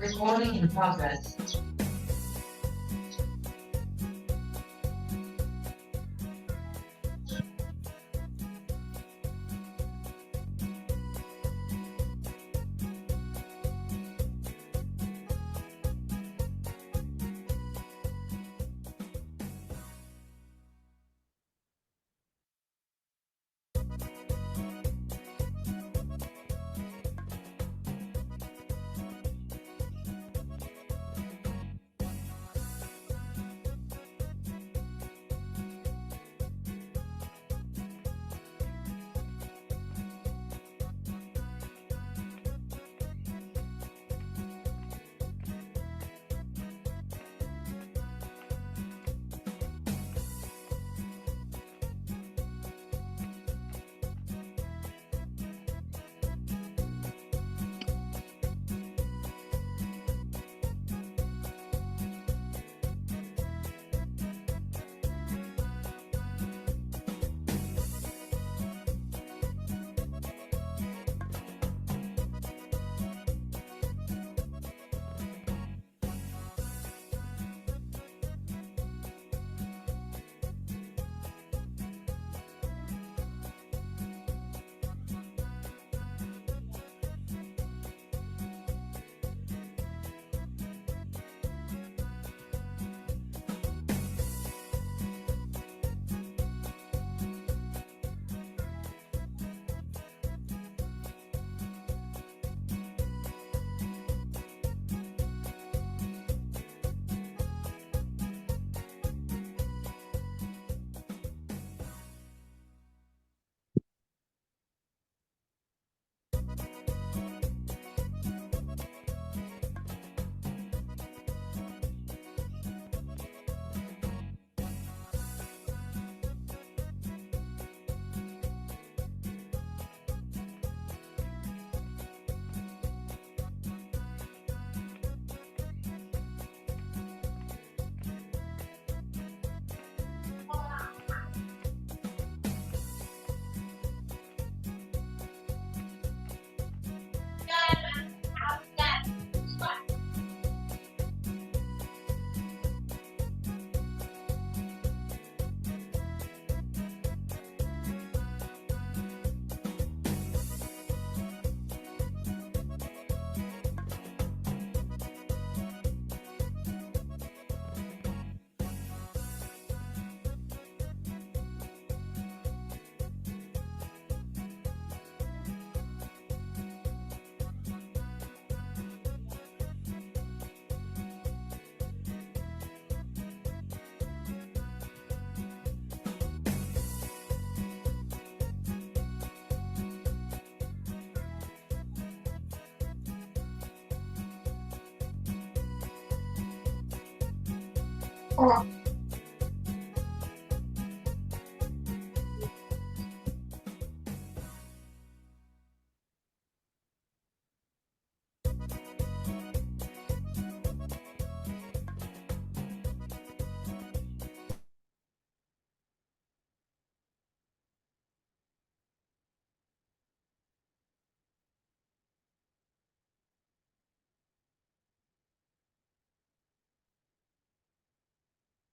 Recording in progress.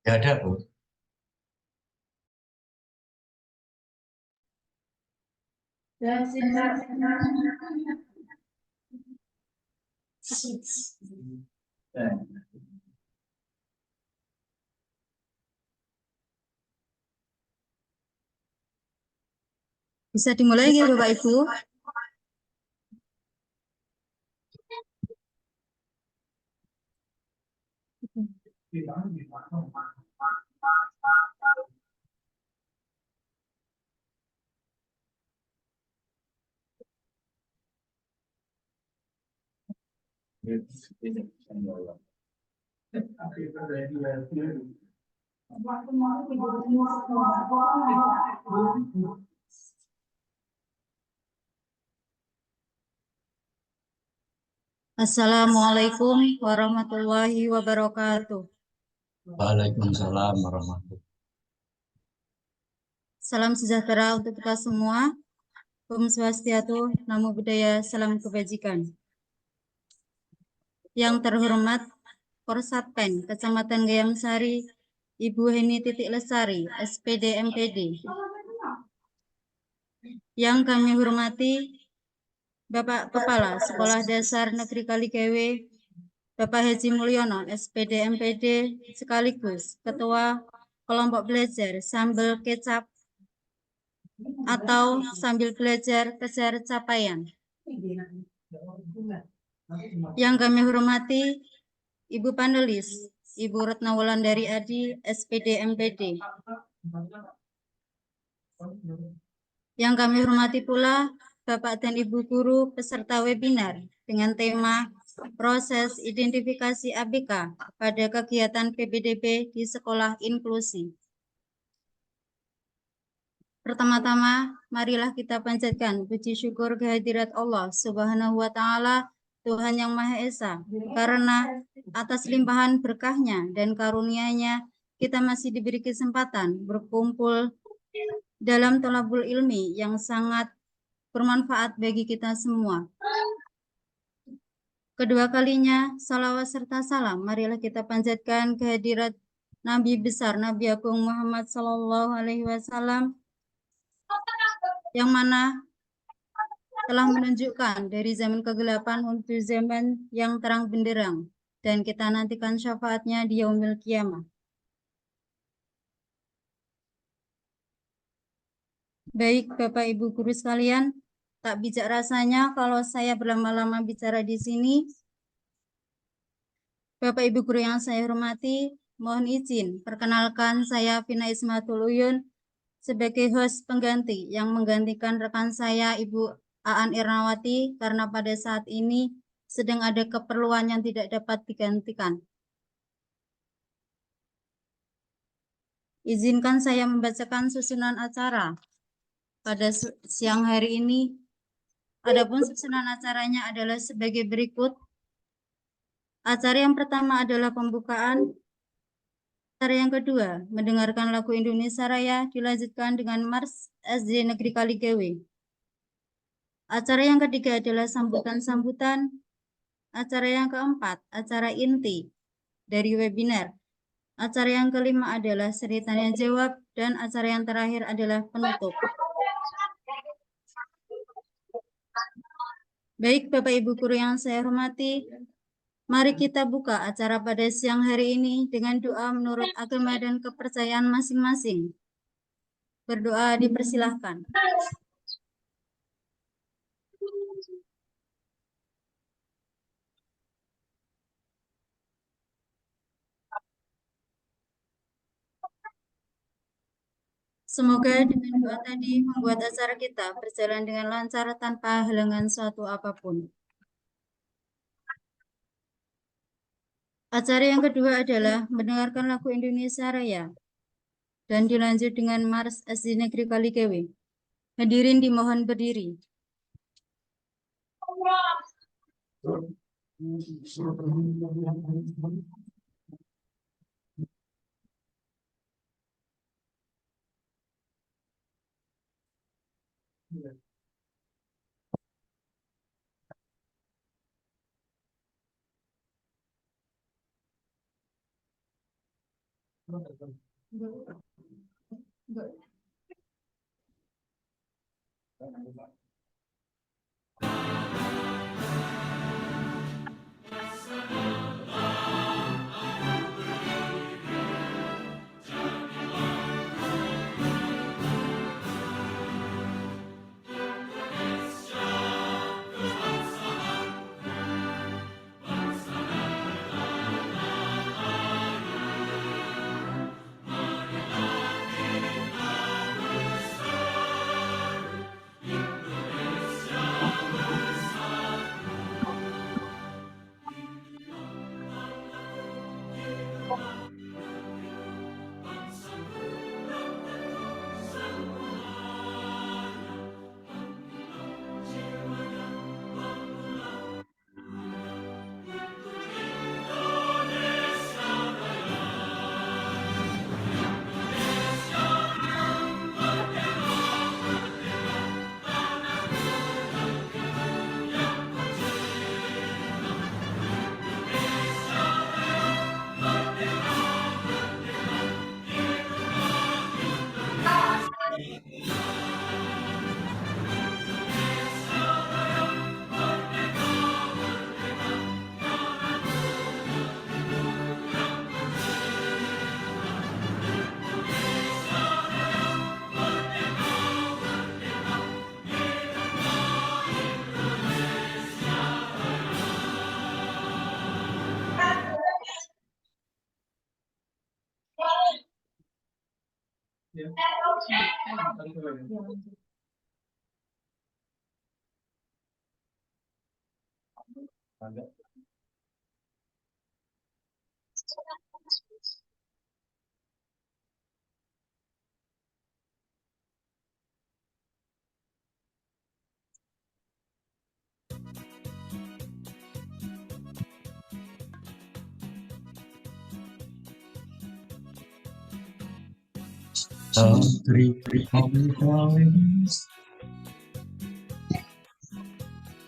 Nggak ada, Bu. Bisa dimulai ya Bapak Ibu? Assalamualaikum warahmatullahi wabarakatuh. Waalaikumsalam warahmatullahi. Salam sejahtera untuk kita semua. Om Swastiastu, Namo Buddhaya, salam kebajikan. Yang terhormat Korsatpen Kecamatan Gayam Sari, Ibu Heni Titik Lestari, SPD MPD. Yang kami hormati Bapak Kepala Sekolah Dasar Negeri Kalikewe, Bapak Haji Mulyono, SPD MPD, sekaligus Ketua Kelompok Belajar Sambal Kecap atau Sambil Belajar Kejar Capaian. Yang kami hormati Ibu panelis, Ibu Retna Wulandari Adi, SPD MPD. Yang kami hormati pula Bapak dan Ibu guru peserta webinar dengan tema proses identifikasi ABK pada kegiatan PPDB di Sekolah Inklusi. Pertama-tama, marilah kita panjatkan puji syukur kehadirat Allah Subhanahu wa Ta'ala, Tuhan yang Maha Esa, karena atas limpahan berkahnya dan karunia-Nya kita masih diberi kesempatan berkumpul dalam thalabul ilmi yang sangat bermanfaat bagi kita semua. Kedua kalinya, salawat serta salam marilah kita panjatkan kehadirat Nabi besar, Nabi Agung Muhammad Sallallahu Alaihi Wasallam, yang mana telah menunjukkan dari zaman kegelapan menuju zaman yang terang benderang, dan kita nantikan syafaatnya di yaumil kiamah. Baik Bapak Ibu guru sekalian, tak bijak rasanya kalau saya berlama-lama bicara di sini. Bapak Ibu guru yang saya hormati, mohon izin perkenalkan saya Vina Ismatul Uyun sebagai host pengganti yang menggantikan rekan saya Ibu Aan Irnawati karena pada saat ini sedang ada keperluan yang tidak dapat digantikan. Izinkan saya membacakan susunan acara pada siang hari ini. Adapun susunan acaranya adalah sebagai berikut. Acara yang pertama adalah pembukaan. Acara yang kedua, mendengarkan lagu Indonesia Raya, dilanjutkan dengan Mars SD Negeri Kalikewe. Acara yang ketiga adalah sambutan-sambutan. Acara yang keempat, acara inti dari webinar. Acara yang kelima adalah seri tanya jawab, dan acara yang terakhir adalah penutup. Baik Bapak Ibu guru yang saya hormati, mari kita buka acara pada siang hari ini dengan doa menurut agama dan kepercayaan masing-masing. Berdoa dipersilahkan. Semoga dengan doa tadi membuat acara kita berjalan dengan lancar tanpa halangan suatu apapun. Acara yang kedua adalah mendengarkan lagu Indonesia Raya dan dilanjut dengan Mars SD Negeri Kalikewe. Hadirin dimohon berdiri.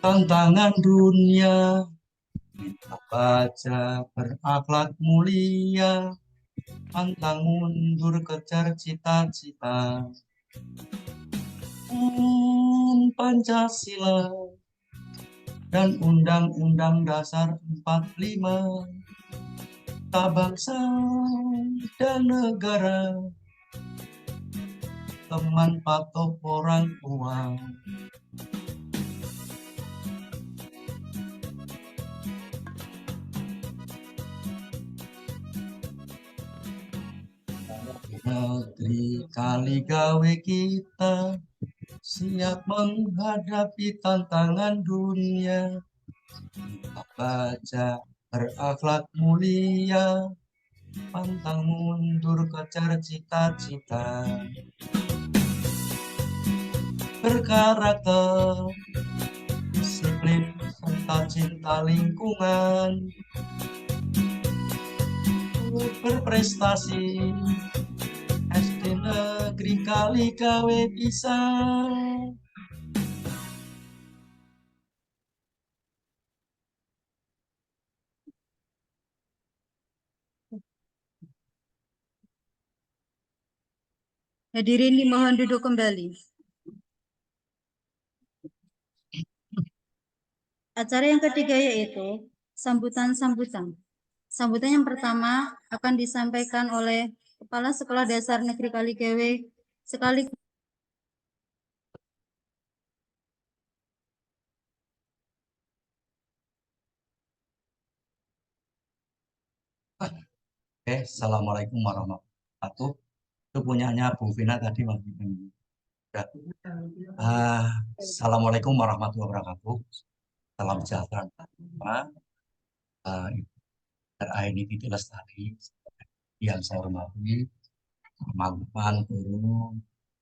Tantangan dunia, kita baca berakhlak mulia, pantang mundur kejar cita-cita. Pancasila dan Undang-Undang Dasar 45, tak bangsa dan negara, teman patok orang tua. Negeri kali gawe kita siap menghadapi tantangan dunia. Kita baca berakhlak mulia, pantang mundur kejar cita-cita. Berkarakter, disiplin, serta cinta lingkungan. Berprestasi, SD negeri kali gawe bisa. Hadirin dimohon duduk kembali. Acara yang ketiga yaitu sambutan-sambutan. Sambutan yang pertama akan disampaikan oleh Kepala Sekolah Dasar Negeri Kaligawe sekaligus Assalamualaikum warahmatullahi wabarakatuh. Itu punyanya Bu Vina tadi. Assalamualaikum warahmatullahi wabarakatuh. Salam sejahtera. Ini Titi Lestari yang saya hormati, teman-teman guru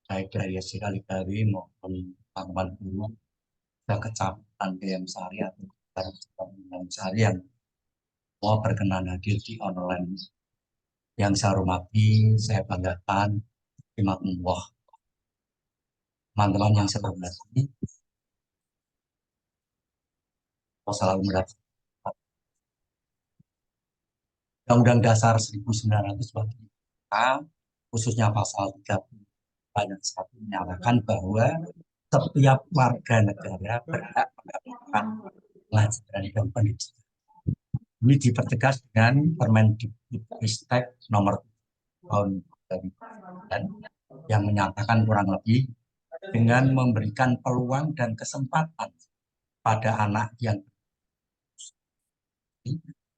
baik dari SD Kaligawe maupun teman-teman guru dan Kecamatan DM Sari atau Kecamatan Sari yang mau berkenan hadir di online. Yang saya hormati, saya banggakan, Himatullah. Teman-teman yang saya hormati, selalu mendapat Undang-Undang Dasar 1945, khususnya pasal 30 ayat 1 menyatakan bahwa setiap warga negara berhak mendapatkan pelajaran dan pendidikan. Ini dipertegas dengan Permendikbudristek nomor tahun 2009 yang menyatakan kurang lebih dengan memberikan peluang dan kesempatan pada anak yang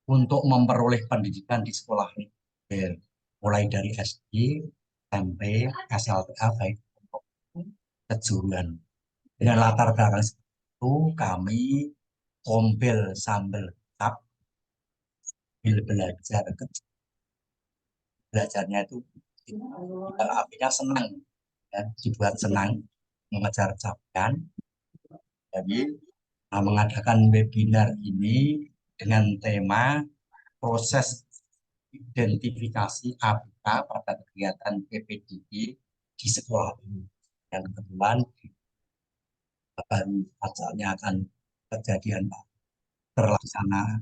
untuk memperoleh pendidikan di sekolah negeri, mulai dari SD, SMP, SLTA, baik untuk kejuruan. Dengan latar belakang itu kami kompil sambel tap belajar. Belajarnya itu artinya senang, ya, dibuat senang, mengejar capaian. Jadi mengadakan webinar ini dengan tema proses identifikasi ABK pada kegiatan PPDB di sekolah ini. Dan kebetulan baru acaranya akan kejadian terlaksana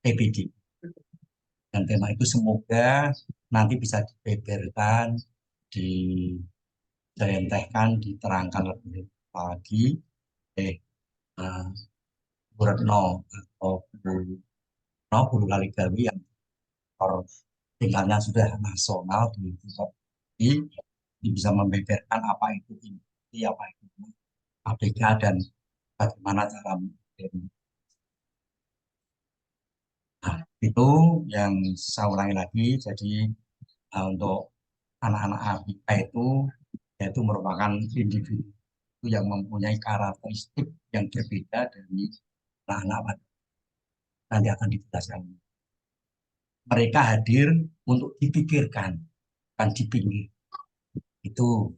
PPDB. Dan tema itu semoga nanti bisa dibeberkan, direntehkan, diterangkan lebih lagi Bu Retno atau Guru Kaligawe yang tingkatnya sudah nasional di bisa membeberkan apa itu inti, apa itu ABK dan bagaimana cara membeberkan. Nah, itu yang saya ulangi lagi. Jadi untuk anak-anak ABK yaitu merupakan individu yang mempunyai karakteristik yang berbeda dari anak-anak. Nanti akan dijelaskan. Mereka hadir untuk dipikirkan, bukan dipinggir. Itu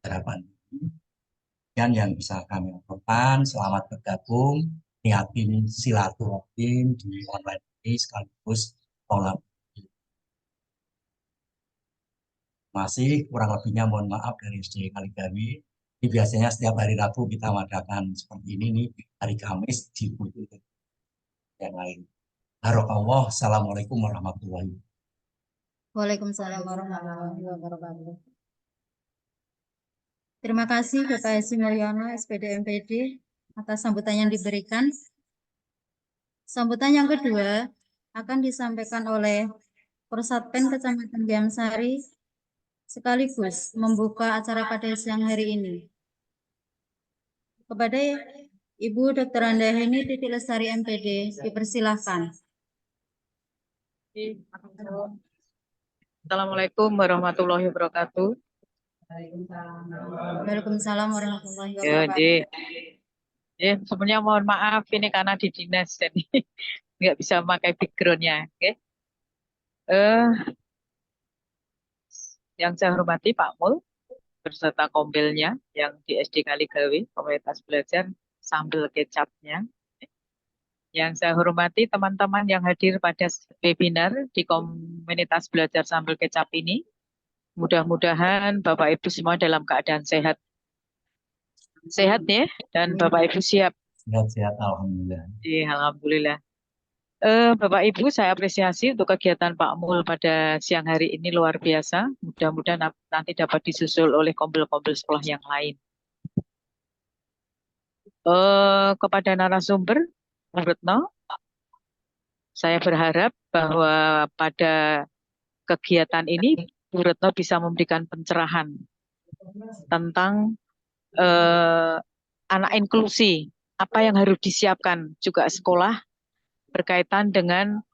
harapan. Dan yang bisa kami lakukan, selamat bergabung, niatin silaturahim di online ini sekaligus tolak. Masih kurang lebihnya mohon maaf dari SDI Kaligawi. Ini biasanya setiap hari Rabu kita mengadakan seperti ini nih, hari Kamis di buku yang lain. Harokallah, assalamualaikum warahmatullahi wabarakatuh. Waalaikumsalam warahmatullahi wabarakatuh. Terima kasih Bapak Hesi Mulyono, SPD MPD, atas sambutan yang diberikan. Sambutan yang kedua akan disampaikan oleh Persatpen Kecamatan Giamsari sekaligus membuka acara pada siang hari ini. Kepada Ibu Dr. Andaheni Titi Lestari MPD, dipersilahkan. Assalamualaikum warahmatullahi wabarakatuh. Waalaikumsalam warahmatullahi Ya, wabarakatuh. sebenarnya mohon maaf ini karena di dinas jadi nggak bisa memakai backgroundnya. Oke. Yang saya hormati Pak Mul beserta kombelnya yang di SD Kaligawi, komunitas belajar sambal kecapnya. Yang saya hormati teman-teman yang hadir pada webinar di komunitas belajar sambal kecap ini. Mudah-mudahan Bapak Ibu semua dalam keadaan sehat. Sehat ya, dan Bapak Ibu siap. Sehat-sehat, alhamdulillah. Alhamdulillah. Bapak Ibu, saya apresiasi untuk kegiatan Pak Mul pada siang hari ini luar biasa. Mudah-mudahan nanti dapat disusul oleh kombel-kombel sekolah yang lain. Kepada narasumber, Bu Retno, saya berharap bahwa pada kegiatan ini Bu Retno bisa memberikan pencerahan tentang anak inklusi, apa yang harus disiapkan juga sekolah berkaitan dengan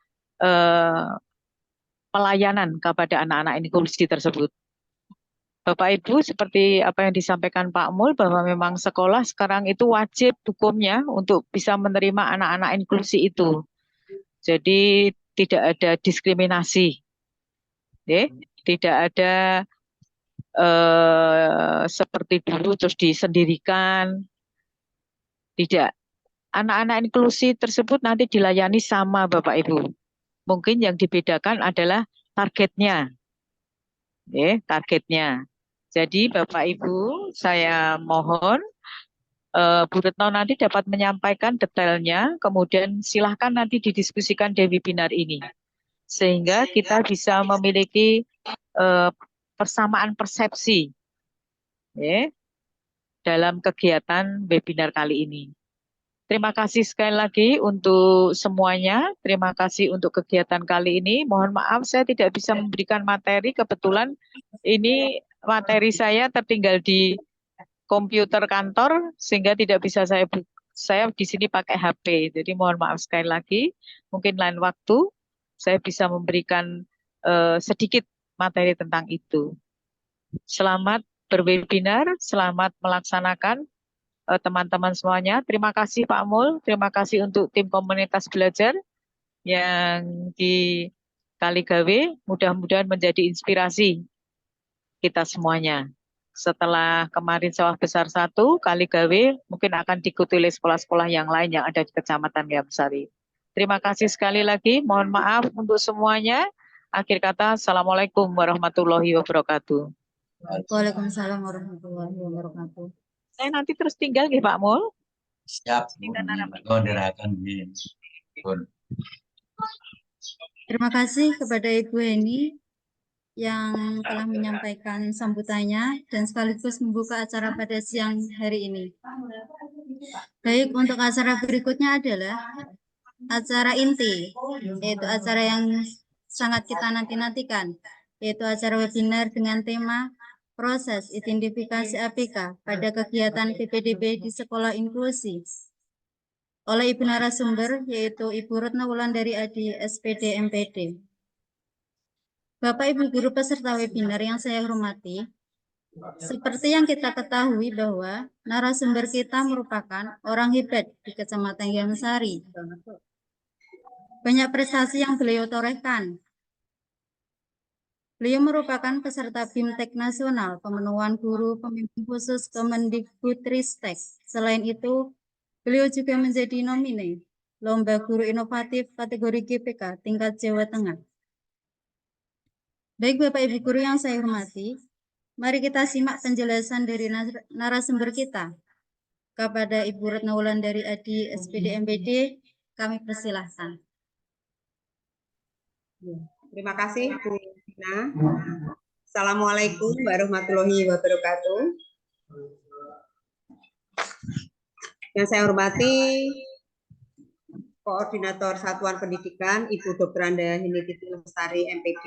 pelayanan kepada anak-anak inklusi tersebut. Bapak Ibu, seperti apa yang disampaikan Pak Mul, bahwa memang sekolah sekarang itu wajib hukumnya untuk bisa menerima anak-anak inklusi itu. Jadi tidak ada diskriminasi, tidak ada seperti dulu terus disendirikan, tidak. Anak-anak inklusi tersebut nanti dilayani sama Bapak Ibu. Mungkin yang dibedakan adalah targetnya. Targetnya. Jadi Bapak Ibu, saya mohon Bu Retno nanti dapat menyampaikan detailnya, kemudian silahkan nanti didiskusikan di webinar ini. Sehingga kita bisa memiliki persamaan persepsi dalam kegiatan webinar kali ini. Terima kasih sekali lagi untuk semuanya. Terima kasih untuk kegiatan kali ini. Mohon maaf saya tidak bisa memberikan materi. Kebetulan ini materi saya tertinggal di komputer kantor sehingga tidak bisa saya di sini pakai HP. Jadi mohon maaf sekali lagi. Mungkin lain waktu saya bisa memberikan sedikit materi tentang itu. Selamat berwebinar, selamat melaksanakan. Teman-teman semuanya. Terima kasih Pak Mul, terima kasih untuk tim komunitas belajar yang di Kaligawe, mudah-mudahan menjadi inspirasi kita semuanya. Setelah kemarin Sawah Besar 1, Kaligawe mungkin akan diikuti oleh sekolah-sekolah yang lain yang ada di Kecamatan Giamsari. Terima kasih sekali lagi, mohon maaf untuk semuanya. Akhir kata, Assalamualaikum warahmatullahi wabarakatuh. Waalaikumsalam warahmatullahi wabarakatuh. Saya nanti terus tinggal nih Pak Mul. Siap, Terima kasih kepada Ibu Heni yang telah menyampaikan sambutannya dan sekaligus membuka acara pada siang hari ini. Baik, untuk acara berikutnya adalah acara inti, yaitu acara yang sangat kita nanti-nantikan, yaitu acara webinar dengan tema proses identifikasi ABK pada kegiatan PPDB di Sekolah Inklusi oleh Ibu narasumber, yaitu Ibu Retno Wulandari Adi, SPD MPD. Bapak Ibu guru peserta webinar yang saya hormati, seperti yang kita ketahui bahwa narasumber kita merupakan orang hebat di Kecamatan Gansari. Banyak prestasi yang beliau torehkan. Beliau merupakan peserta BIMTEK Nasional, Pemenuhan Guru Pembimbing Khusus Kemendikbudristek. Selain itu, beliau juga menjadi nomine Lomba Guru Inovatif kategori GPK tingkat Jawa Tengah. Baik Bapak Ibu guru yang saya hormati, mari kita simak penjelasan dari narasumber kita. Kepada Ibu Retno Wulandari Adi, SPD MPD, kami persilahkan. Terima kasih Bu Dina. Assalamualaikum warahmatullahi wabarakatuh. Yang saya hormati Koordinator Satuan Pendidikan Ibu Dr. Anda Hinititi Lestari MPD.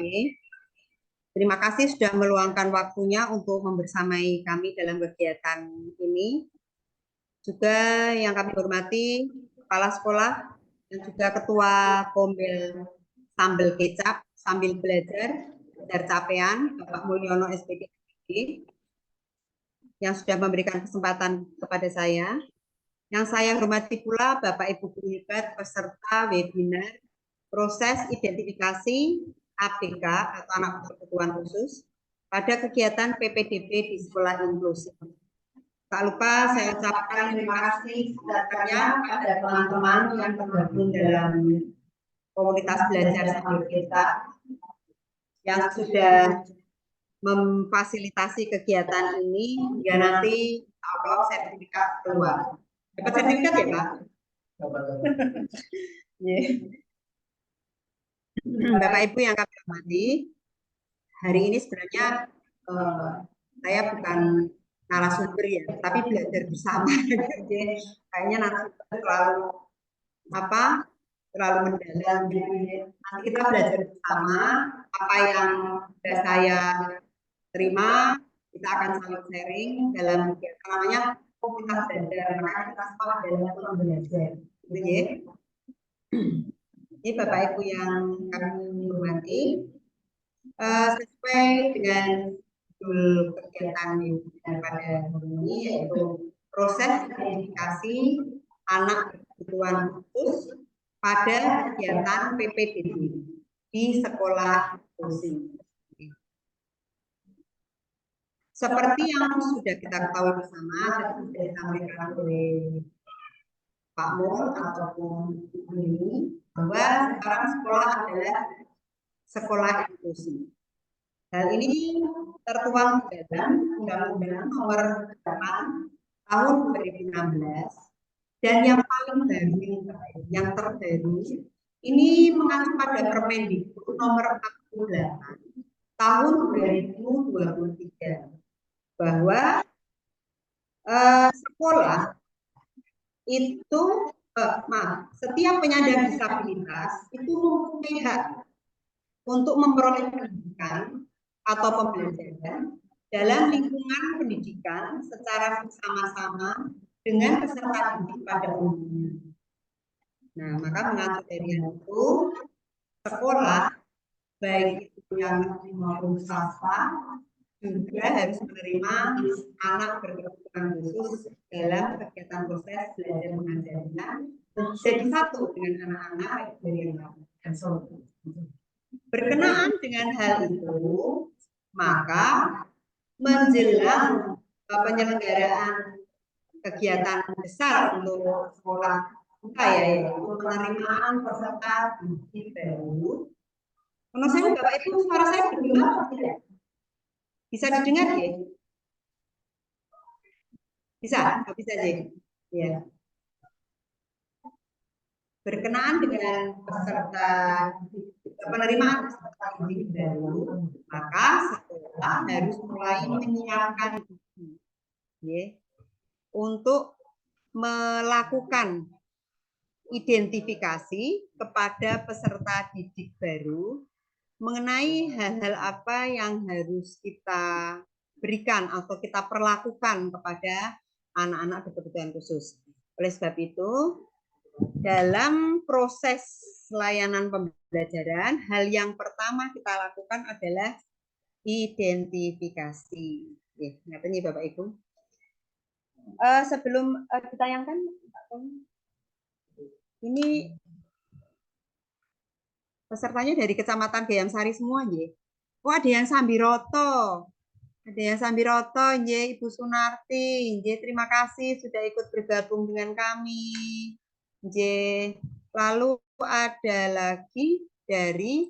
Terima kasih sudah meluangkan waktunya untuk membersamai kami dalam kegiatan ini. Juga yang kami hormati Kepala Sekolah dan juga Ketua Kombel Sambel Kecap Sambil Belajar Belajar Capean Bapak Mulyono SPD yang sudah memberikan kesempatan kepada saya. Yang saya hormati pula Bapak Ibu guru hebat peserta webinar proses identifikasi ABK atau anak berkebutuhan khusus pada kegiatan PPDB di sekolah inklusif. Tak lupa saya ucapkan terima kasih sebenarnya pada teman-teman yang tergabung dalam komunitas belajar sambil kita yang sudah memfasilitasi kegiatan ini hingga nanti Allah sertifikat keluar. Dapat sertifikat ya Pak? Bapak Ibu yang kami hormati, hari ini sebenarnya saya bukan narasumber ya, tapi belajar bersama. Kayaknya narasumber terlalu mendalam. Nanti kita belajar bersama apa yang sudah saya terima, kita akan saling sharing dalam kegiatan namanya komunitas belajar. Maka kita semua adalah belajar. Gitu ya. Ini Bapak Ibu yang kami hormati, sesuai dengan judul kegiatan pada hari ini yaitu proses identifikasi anak berkebutuhan khusus pada kegiatan PPDB di sekolah inklusif. Seperti yang sudah kita ketahui bersama, sudah disampaikan oleh Pak Mul ataupun Ibu ini, bahwa sekarang sekolah adalah sekolah inklusif. Hal ini tertuang dalam Undang-Undang Nomor 8 Tahun 2016 dan yang paling baru, yang terbaru, ini mengacu pada Permendikbud Nomor 48 Tahun 2023 bahwa sekolah itu setiap penyandang disabilitas itu mempunyai hak untuk memperoleh pendidikan atau pembelajaran dalam lingkungan pendidikan secara bersama-sama dengan peserta didik pada umumnya. Nah, maka mengacu dari itu, sekolah baik itu yang negeri maupun swasta juga harus menerima anak berkebutuhan khusus dalam kegiatan proses belajar mengajarnya jadi satu dengan anak-anak dari yang lain. Berkenaan dengan hal itu, maka menjelang penyelenggaraan kegiatan besar untuk sekolah kita yaitu penerimaan peserta didik baru. Menurut saya Bapak Ibu suara saya berdengar atau tidak? Bisa didengar ya? Bisa? Bisa aja. Ya. Berkenaan dengan peserta penerimaan peserta didik baru, maka sekolah harus mulai menyiapkan diri untuk melakukan identifikasi kepada peserta didik baru mengenai hal-hal apa yang harus kita berikan atau kita perlakukan kepada anak-anak berkebutuhan khusus. Oleh sebab itu, dalam proses layanan pembelajaran, hal yang pertama kita lakukan adalah identifikasi. Ingat ini Bapak Ibu. Sebelum ditayangkan, ini pesertanya dari Kecamatan Gayam Sari semua, ya. Oh, ada yang Sambiroto. Ada yang Sambiroto, nggih, Ibu Sunarti. Nggih, terima kasih sudah ikut bergabung dengan kami. Nggih. Lalu ada lagi dari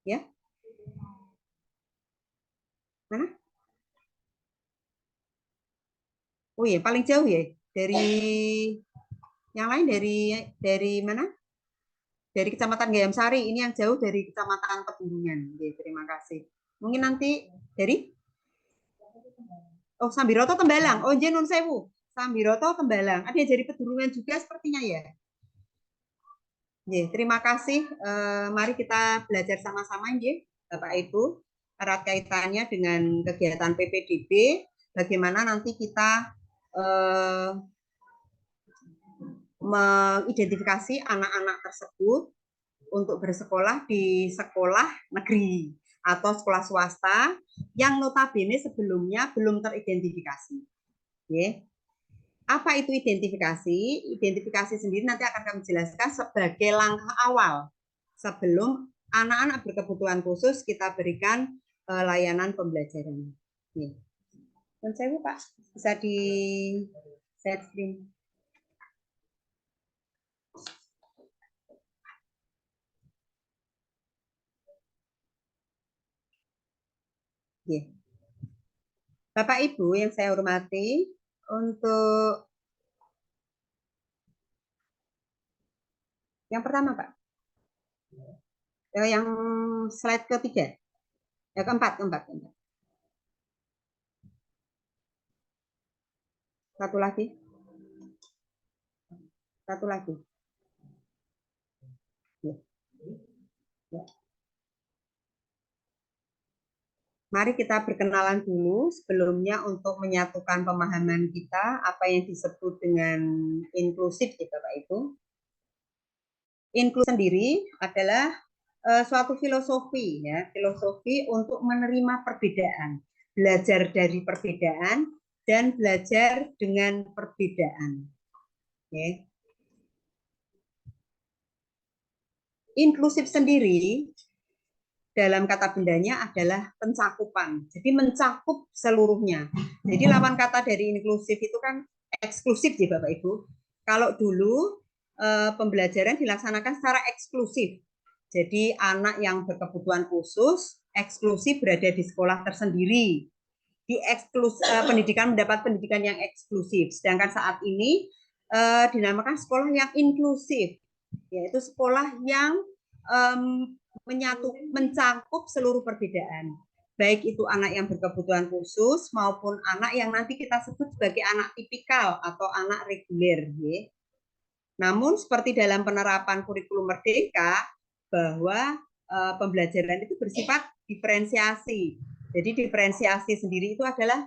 ya. Mana? Oh iya, paling jauh ya. Dari yang lain dari mana? Dari Kecamatan Gayam Sari. Ini yang jauh dari Kecamatan Pedurungan. Nggih, terima kasih. Mungkin nanti dari Sambiroto Tembalang. Oh, nggih, nun sewu. Sambiroto Tembalang. Ada yang dari Pedurungan juga sepertinya ya. Nggih, terima kasih. Mari kita belajar sama-sama nggih, Bapak Ibu. Erat kaitannya dengan kegiatan PPDB, bagaimana nanti kita mengidentifikasi anak-anak tersebut untuk bersekolah di sekolah negeri atau sekolah swasta yang notabene sebelumnya belum teridentifikasi. Yeah. Apa itu identifikasi? Identifikasi sendiri nanti akan kami jelaskan sebagai langkah awal sebelum anak-anak berkebutuhan khusus kita berikan layanan pembelajaran. Yeah. Dan saya Pak, bisa di share screen. Yeah. Bapak Ibu yang saya hormati, untuk yang pertama Pak, yang slide ketiga, keempat. Satu lagi. Ya. Mari kita berkenalan dulu sebelumnya untuk menyatukan pemahaman kita apa yang disebut dengan inklusif ya Bapak Ibu. Inklusif sendiri adalah suatu filosofi ya, filosofi untuk menerima perbedaan, belajar dari perbedaan dan belajar dengan perbedaan. Okay. Inklusif sendiri dalam kata bendanya adalah pencakupan. Jadi mencakup seluruhnya. Jadi lawan kata dari inklusif itu kan eksklusif ya Bapak Ibu. Kalau dulu pembelajaran dilaksanakan secara eksklusif. Jadi anak yang berkebutuhan khusus eksklusif berada di sekolah tersendiri. Pendidikan mendapat pendidikan yang eksklusif. Sedangkan saat ini dinamakan sekolah yang inklusif, yaitu sekolah yang mencakup seluruh perbedaan, baik itu anak yang berkebutuhan khusus maupun anak yang nanti kita sebut sebagai anak tipikal atau anak reguler. Ya. Namun seperti dalam penerapan kurikulum Merdeka bahwa pembelajaran itu bersifat diferensiasi. Jadi diferensiasi sendiri itu adalah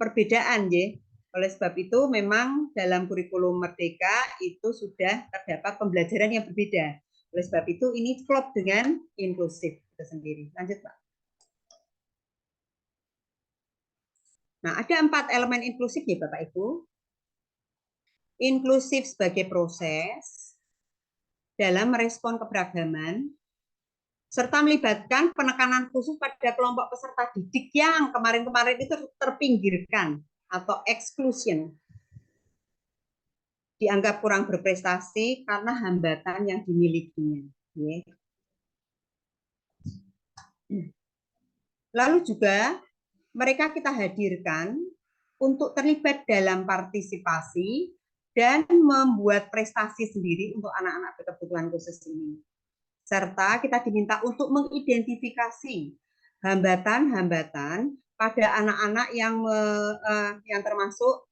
perbedaan, ya. Oleh sebab itu memang dalam kurikulum Merdeka itu sudah terdapat pembelajaran yang berbeda. Oleh sebab itu ini klop dengan inklusif itu sendiri. Lanjut Pak. Nah, ada 4 elemen inklusif ya Bapak Ibu. Inklusif sebagai proses dalam merespon keberagaman, serta melibatkan penekanan khusus pada kelompok peserta didik yang kemarin-kemarin itu terpinggirkan atau exclusion. Dianggap kurang berprestasi karena hambatan yang dimilikinya. Lalu juga mereka kita hadirkan untuk terlibat dalam partisipasi dan membuat prestasi sendiri untuk anak-anak berkebutuhan khusus ini. Serta kita diminta untuk mengidentifikasi hambatan-hambatan pada anak-anak yang termasuk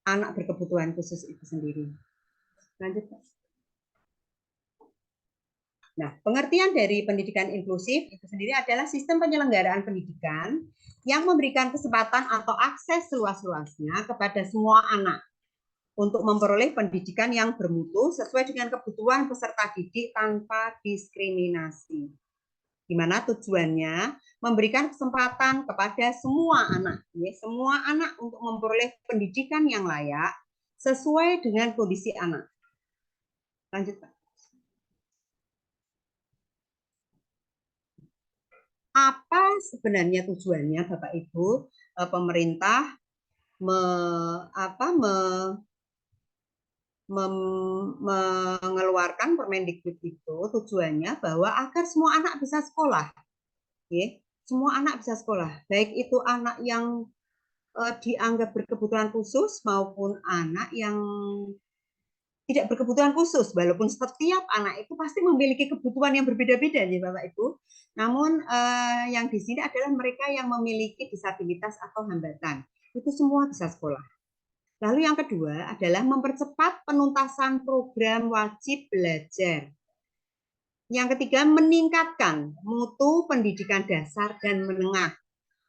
anak berkebutuhan khusus itu sendiri. Lanjut. Nah, pengertian dari pendidikan inklusif itu sendiri adalah sistem penyelenggaraan pendidikan yang memberikan kesempatan atau akses seluas-luasnya kepada semua anak untuk memperoleh pendidikan yang bermutu sesuai dengan kebutuhan peserta didik tanpa diskriminasi. Di mana tujuannya memberikan kesempatan kepada semua anak untuk memperoleh pendidikan yang layak sesuai dengan kondisi anak. Lanjut, Pak. Apa sebenarnya tujuannya, Bapak Ibu? Pemerintah mengeluarkan Permendikbud itu tujuannya bahwa agar semua anak bisa sekolah. Semua anak bisa sekolah, baik itu anak yang dianggap berkebutuhan khusus maupun anak yang tidak berkebutuhan khusus, walaupun setiap anak itu pasti memiliki kebutuhan yang berbeda-beda ya Bapak Ibu. Namun yang di sini adalah mereka yang memiliki disabilitas atau hambatan. Itu semua bisa sekolah. Lalu yang kedua adalah mempercepat penuntasan program wajib belajar. Yang ketiga, meningkatkan mutu pendidikan dasar dan menengah.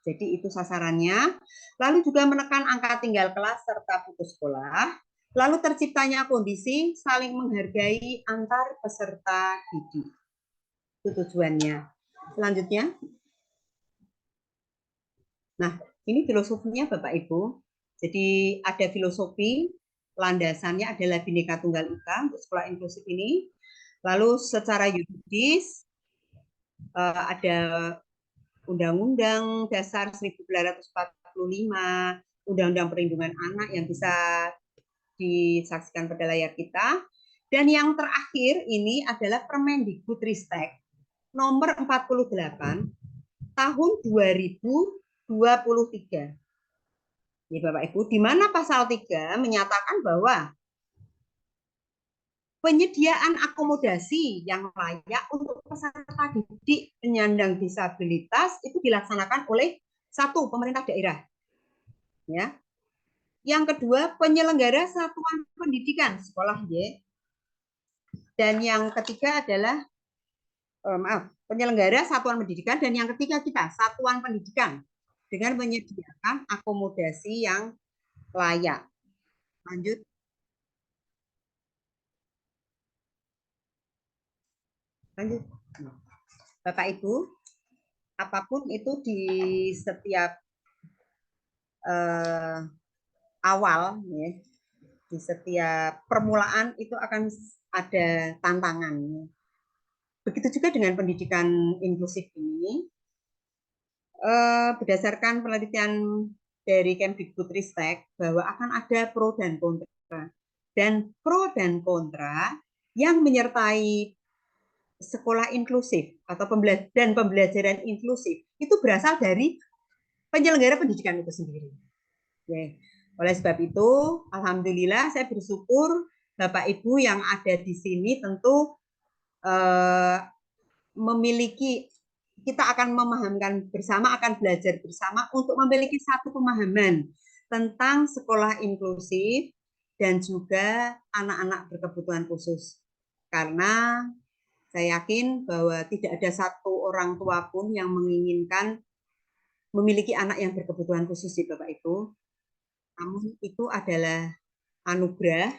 Jadi itu sasarannya. Lalu juga menekan angka tinggal kelas serta putus sekolah. Lalu terciptanya kondisi saling menghargai antar peserta didik. Itu tujuannya. Selanjutnya. Nah, ini filosofinya Bapak Ibu. Jadi ada filosofi, landasannya adalah Bhinneka Tunggal Ika untuk sekolah inklusif ini. Lalu secara yuridis ada Undang-Undang Dasar 1945, Undang-Undang Perlindungan Anak yang bisa disaksikan pada layar kita. Dan yang terakhir ini adalah Permendikbudristek nomor 48 tahun 2023. Ya Bapak Ibu, di mana pasal 3 menyatakan bahwa penyediaan akomodasi yang layak untuk peserta didik penyandang disabilitas itu dilaksanakan oleh satu, pemerintah daerah. Ya. Yang kedua, penyelenggara satuan pendidikan sekolah Y. Dan yang ketiga adalah penyelenggara satuan pendidikan, dan yang ketiga kita satuan pendidikan dengan menyediakan akomodasi yang layak. Lanjut. Lanjut. Bapak Ibu, apapun itu di setiap awal, ya, di setiap permulaan itu akan ada tantangan. Begitu juga dengan pendidikan inklusif ini. Berdasarkan penelitian dari Kemdikbudristek bahwa akan ada pro dan kontra. Dan pro dan kontra yang menyertai sekolah inklusif atau pembelajaran inklusif itu berasal dari penyelenggara pendidikan itu sendiri. Oke. Oleh sebab itu, alhamdulillah saya bersyukur Bapak Ibu yang ada di sini tentu memiliki, kita akan memahamkan bersama, akan belajar bersama untuk memiliki satu pemahaman tentang sekolah inklusif dan juga anak-anak berkebutuhan khusus. Karena saya yakin bahwa tidak ada satu orang tua pun yang menginginkan memiliki anak yang berkebutuhan khusus di Bapak Ibu. Namun itu adalah anugerah.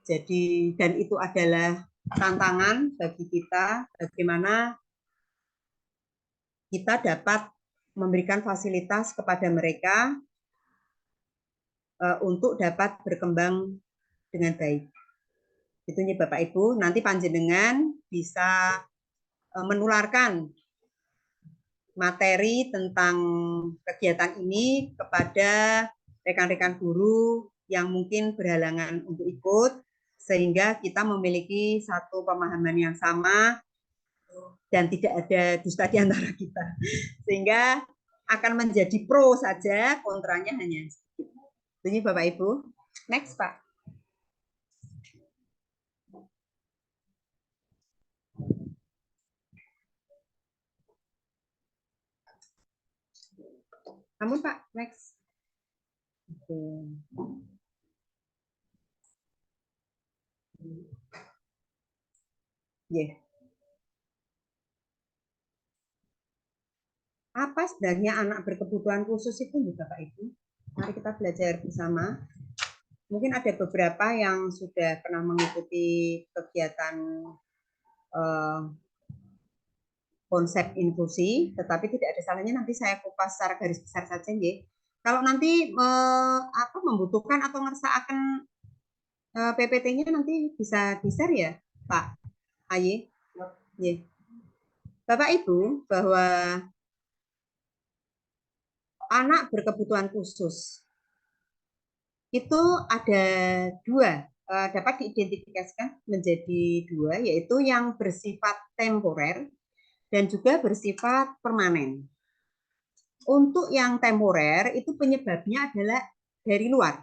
Jadi dan itu adalah tantangan bagi kita bagaimana kita dapat memberikan fasilitas kepada mereka untuk dapat berkembang dengan baik. Itu nih Bapak Ibu, nanti panjenengan bisa menularkan materi tentang kegiatan ini kepada rekan-rekan guru yang mungkin berhalangan untuk ikut, sehingga kita memiliki satu pemahaman yang sama dan tidak ada dusta di antara kita. Sehingga akan menjadi pro saja, kontranya hanya sedikit. Ini Bapak Ibu. Next, Pak. Namun Pak, next. Oke. Yeah. Apa sebenarnya anak berkebutuhan khusus itu, Bapak Ibu? Mari kita belajar bersama. mungkin ada beberapa yang sudah pernah mengikuti kegiatan konsep inklusi, tetapi tidak ada salahnya nanti saya kupas secara garis besar saja, ya. Kalau nanti membutuhkan atau ngerasaaken PPT-nya nanti bisa di-share ya, Pak Aye. Ya. Bapak Ibu, bahwa anak berkebutuhan khusus itu ada dua, dapat diidentifikasikan menjadi dua, yaitu yang bersifat temporer dan juga bersifat permanen. Untuk yang temporer itu penyebabnya adalah dari luar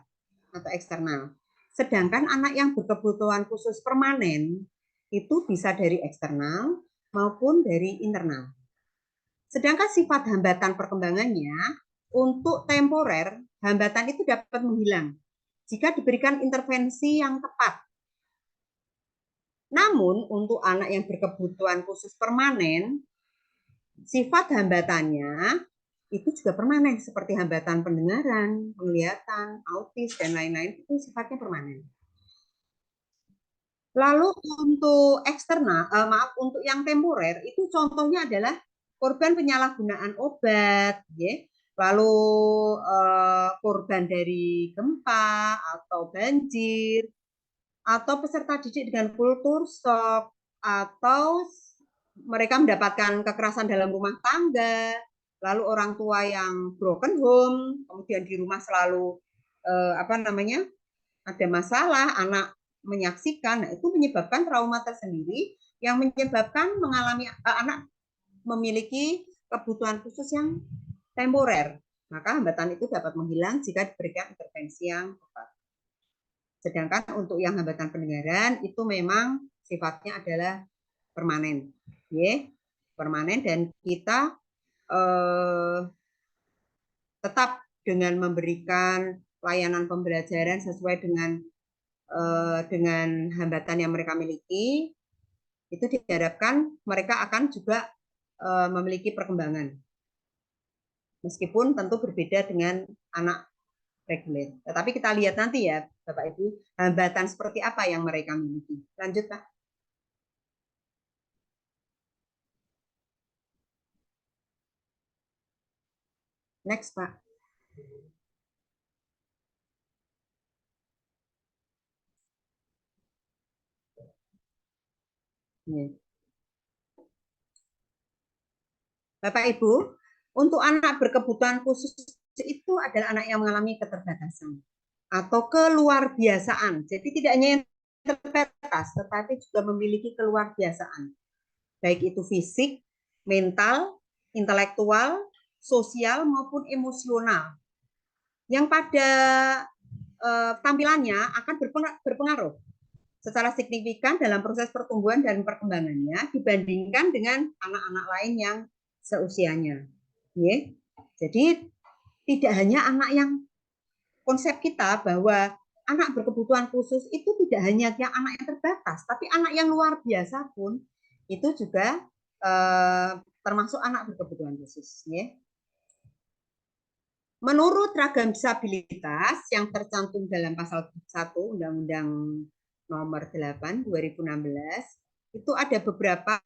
atau eksternal. Sedangkan anak yang berkebutuhan khusus permanen itu bisa dari eksternal maupun dari internal. Sedangkan sifat hambatan perkembangannya untuk temporer, hambatan itu dapat menghilang jika diberikan intervensi yang tepat. Namun untuk anak yang berkebutuhan khusus permanen, sifat hambatannya itu juga permanen, seperti hambatan pendengaran, penglihatan, autis, dan lain-lain, itu sifatnya permanen. Lalu untuk eksternal, untuk yang temporer, itu contohnya adalah korban penyalahgunaan obat, ya. Lalu korban dari gempa atau banjir, atau peserta didik dengan kultur shock, atau mereka mendapatkan kekerasan dalam rumah tangga, lalu orang tua yang broken home, kemudian di rumah selalu ada masalah, anak menyaksikan, nah itu menyebabkan trauma tersendiri yang menyebabkan anak memiliki kebutuhan khusus yang temporer. Maka hambatan itu dapat menghilang jika diberikan intervensi yang tepat. Sedangkan untuk yang hambatan pendengaran itu memang sifatnya adalah permanen, ya, permanen, dan kita tetap dengan memberikan layanan pembelajaran sesuai dengan hambatan yang mereka miliki, itu diharapkan mereka akan juga memiliki perkembangan. Meskipun tentu berbeda dengan anak reguler. Tetapi kita lihat nanti ya, Bapak Ibu, hambatan seperti apa yang mereka miliki. Lanjut, Pak. Next, Pak. Bapak Ibu, untuk anak berkebutuhan khusus itu adalah anak yang mengalami keterbatasan atau keluar biasaan. Jadi tidak hanya yang terbatas, tetapi juga memiliki keluar biasaan. Baik itu fisik, mental, intelektual, sosial, maupun emosional. Yang pada tampilannya akan berpengaruh secara signifikan dalam proses pertumbuhan dan perkembangannya dibandingkan dengan anak-anak lain yang seusianya. Ya. Jadi tidak hanya anak yang konsep kita bahwa anak berkebutuhan khusus itu tidak hanya yang anak yang terbatas, tapi anak yang luar biasa pun itu juga termasuk anak berkebutuhan khusus. Ya. Menurut ragam disabilitas yang tercantum dalam pasal 1 Undang-Undang Nomor 8 2016, itu ada beberapa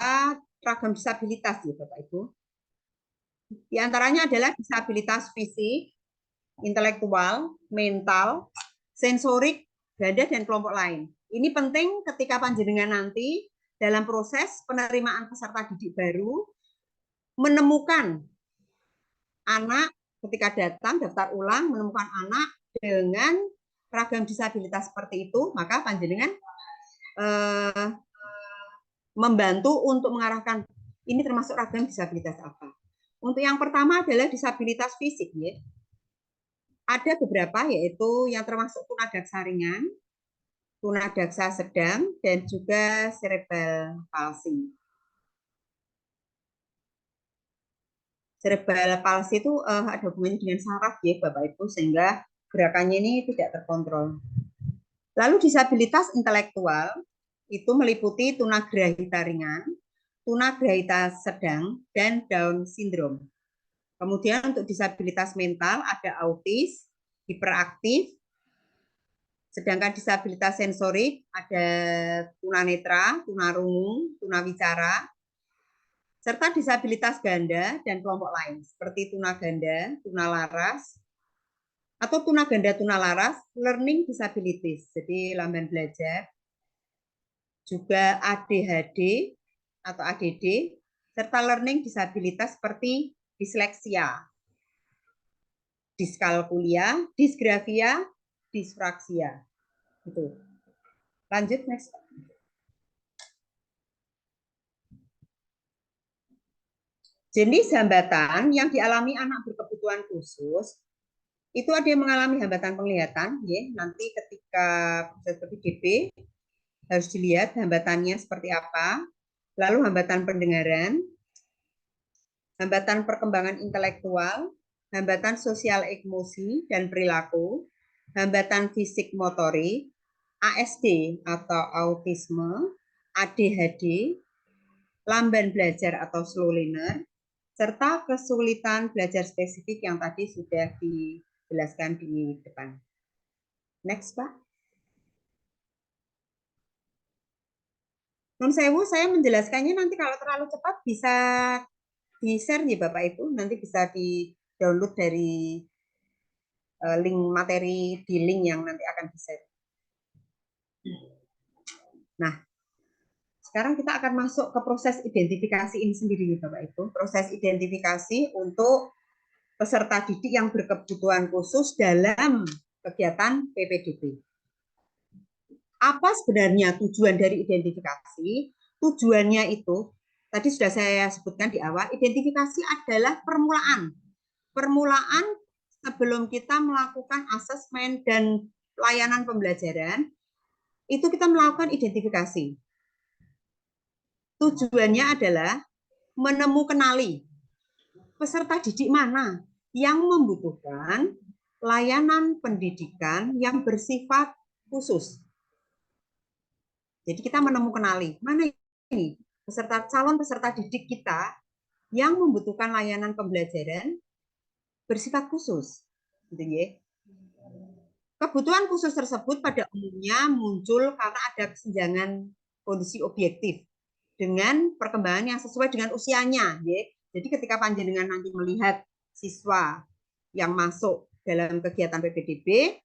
ragam disabilitas ya Bapak Ibu. Di antaranya adalah disabilitas fisik, intelektual, mental, sensorik, ganda, dan kelompok lain. Ini penting ketika panjenengan nanti dalam proses penerimaan peserta didik baru menemukan anak ketika datang daftar ulang, menemukan anak dengan ragam disabilitas seperti itu, maka panjenengan membantu untuk mengarahkan ini termasuk ragam disabilitas apa. Untuk yang pertama adalah disabilitas fisik, ya. Ada beberapa, yaitu yang termasuk tunadaksa ringan, tunadaksa sedang, dan juga cerebral palsy. Cerebral palsy itu ada hubungannya dengan saraf ya Bapak Ibu, sehingga gerakannya ini tidak terkontrol. Lalu disabilitas intelektual itu meliputi tunagrahita ringan, tunagrahita sedang, dan Down syndrome. Kemudian untuk disabilitas mental ada autis, hiperaktif, Sedangkan disabilitas sensorik ada tunanetra, tunarungu, tunawicara, serta disabilitas ganda dan kelompok lain seperti tunaganda, tunalaras, atau tunaganda tunalaras, learning disabilities, jadi lamban belajar, juga ADHD atau ADD, serta learning disabilitas seperti disleksia, diskalkulia, disgrafia, disfraksia. Itu. Lanjut next. Jenis hambatan yang dialami anak berkebutuhan khusus itu ada yang mengalami hambatan penglihatan, ya. Nanti ketika proses PPDB harus dilihat hambatannya seperti apa. Lalu hambatan pendengaran, hambatan perkembangan intelektual, hambatan sosial emosi dan perilaku, hambatan fisik motorik, ASD atau autisme, ADHD, lamban belajar atau slow learner, serta kesulitan belajar spesifik yang tadi sudah dijelaskan di depan. Next, Pak. Nun sewu, saya menjelaskannya nanti kalau terlalu cepat bisa di-share ya Bapak Ibu, nanti bisa di-download dari link materi di link yang nanti akan di-share. Nah, sekarang kita akan masuk ke proses identifikasi ini sendiri nih Bapak Ibu. Proses identifikasi untuk peserta didik yang berkebutuhan khusus dalam kegiatan PPDB. Apa sebenarnya tujuan dari identifikasi? Tujuannya itu, tadi sudah saya sebutkan di awal, identifikasi adalah permulaan. Permulaan sebelum kita melakukan asesmen dan pelayanan pembelajaran, itu kita melakukan identifikasi. Tujuannya adalah kenali peserta didik mana yang membutuhkan layanan pendidikan yang bersifat khusus. Jadi kita kenali mana ini calon peserta didik kita yang membutuhkan layanan pembelajaran bersifat khusus. Gitu ya. Kebutuhan khusus tersebut pada umumnya muncul karena ada kesenjangan kondisi objektif dengan perkembangan yang sesuai dengan usianya. Ya. Jadi ketika panjenengan nanti melihat siswa yang masuk dalam kegiatan PPDB,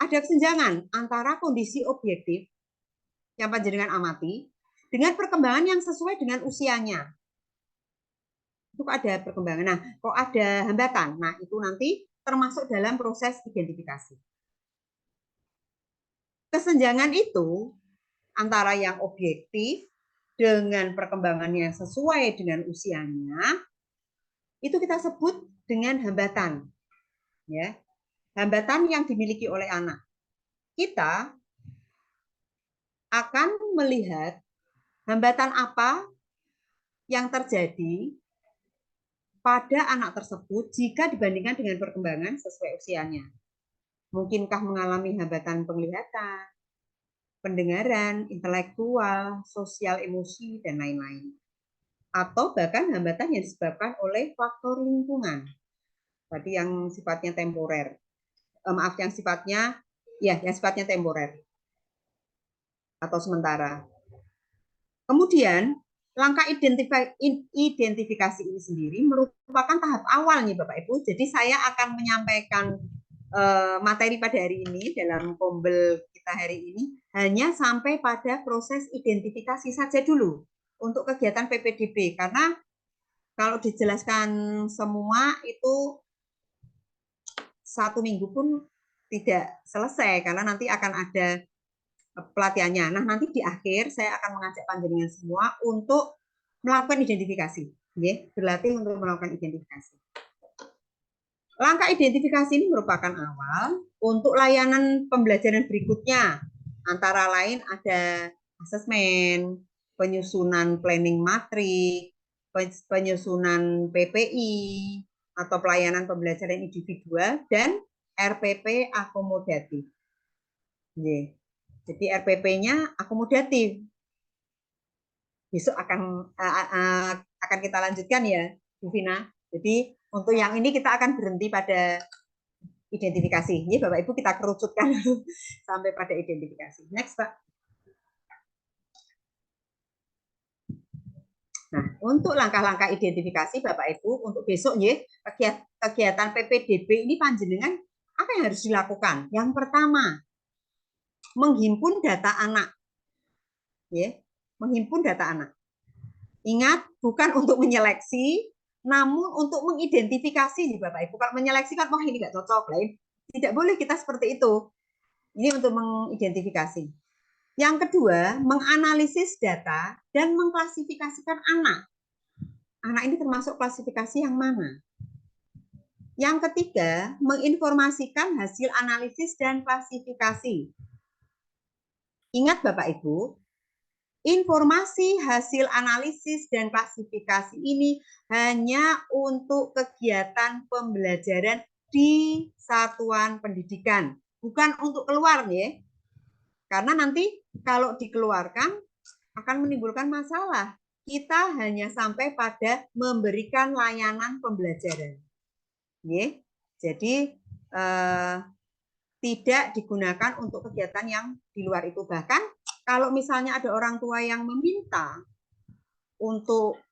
ada kesenjangan antara kondisi objektif yang panjenengan amati dengan perkembangan yang sesuai dengan usianya. Itu ada perkembangan. Nah, kok ada hambatan? Nah, itu nanti termasuk dalam proses identifikasi. Kesenjangan itu antara yang objektif dengan perkembangannya sesuai dengan usianya, itu kita sebut dengan hambatan. Ya. Hambatan yang dimiliki oleh anak. Kita akan melihat hambatan apa yang terjadi pada anak tersebut jika dibandingkan dengan perkembangan sesuai usianya. Mungkinkah mengalami hambatan penglihatan, pendengaran, intelektual, sosial emosi, dan lain-lain. Atau bahkan hambatan yang disebabkan oleh faktor lingkungan. Tadi yang sifatnya temporer. Yang sifatnya temporer atau sementara. Kemudian, langkah identifikasi ini sendiri merupakan tahap awal nih Bapak Ibu. Jadi saya akan menyampaikan materi pada hari ini dalam kombel kita hari ini hanya sampai pada proses identifikasi saja dulu untuk kegiatan PPDB. Karena kalau dijelaskan semua itu 1 minggu pun tidak selesai karena nanti akan ada pelatihannya. Nah, nanti di akhir saya akan mengajak panjenengan semua untuk melakukan identifikasi. Berlatih untuk melakukan identifikasi. Langkah identifikasi ini merupakan awal untuk layanan pembelajaran berikutnya. Antara lain ada asesmen, penyusunan planning matrik, penyusunan PPI, atau pelayanan pembelajaran individual, dan RPP akomodatif. Jadi RPP-nya akomodatif. Besok akan kita lanjutkan ya, Bu Vina. Jadi untuk yang ini kita akan berhenti pada identifikasi. Ini Bapak Ibu kita kerucutkan dulu sampai pada identifikasi. Next, Pak. Nah, untuk langkah-langkah identifikasi Bapak Ibu untuk besok ya, kegiatan PPDB ini panjenengan apa yang harus dilakukan? Yang pertama, menghimpun data anak. Ya, menghimpun data anak. Ingat, bukan untuk menyeleksi, namun untuk mengidentifikasi nih Bapak Ibu. Kalau menyeleksi kan, wah ini nggak cocok, lain. Tidak boleh kita seperti itu. Ini untuk mengidentifikasi. Yang kedua, menganalisis data dan mengklasifikasikan anak. Anak ini termasuk klasifikasi yang mana? Yang ketiga, menginformasikan hasil analisis dan klasifikasi. Ingat Bapak Ibu, informasi hasil analisis dan klasifikasi ini hanya untuk kegiatan pembelajaran di satuan pendidikan, bukan untuk keluar ya. Karena nanti kalau dikeluarkan akan menimbulkan masalah. Kita hanya sampai pada memberikan layanan pembelajaran. Ya. Jadi tidak digunakan untuk kegiatan yang di luar itu. Bahkan kalau misalnya ada orang tua yang meminta untuk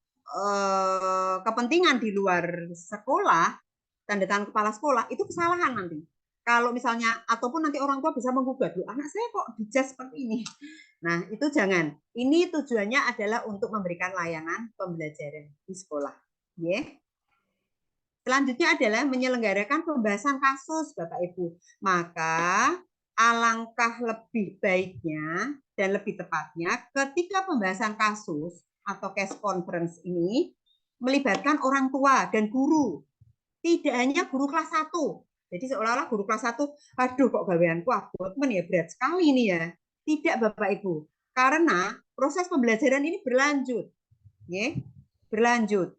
kepentingan di luar sekolah, tanda tangan kepala sekolah, itu kesalahan nanti. Kalau misalnya, ataupun nanti orang tua bisa menggugat, loh anak saya kok dijudge seperti ini. Nah, itu jangan. Ini tujuannya adalah untuk memberikan layanan pembelajaran di sekolah. Yeah. Selanjutnya adalah menyelenggarakan pembahasan kasus, Bapak Ibu. Maka alangkah lebih baiknya dan lebih tepatnya ketika pembahasan kasus atau case conference ini melibatkan orang tua dan guru. Tidak hanya guru kelas 1. Jadi seolah-olah guru kelas 1, aduh kok gaweanku abotmen ya, berat sekali ini ya. Tidak Bapak Ibu. Karena proses pembelajaran ini berlanjut. Ya, berlanjut.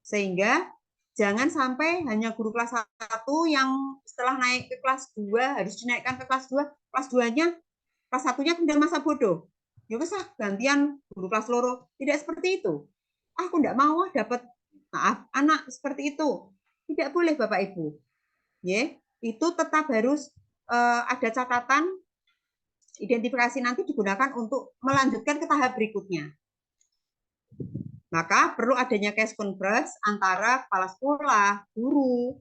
Sehingga jangan sampai hanya guru kelas 1 yang setelah naik ke kelas 2 harus dinaikkan ke kelas 2, kelas 2-nya, kelas 1-nya kemudian masa bodoh. Ya wis gantian guru kelas loro. Tidak seperti itu. Aku enggak mau dapat maaf anak seperti itu. Tidak boleh Bapak Ibu. Ya, itu tetap harus ada catatan identifikasi nanti digunakan untuk melanjutkan ke tahap berikutnya. Maka perlu adanya case conference antara kepala sekolah, guru,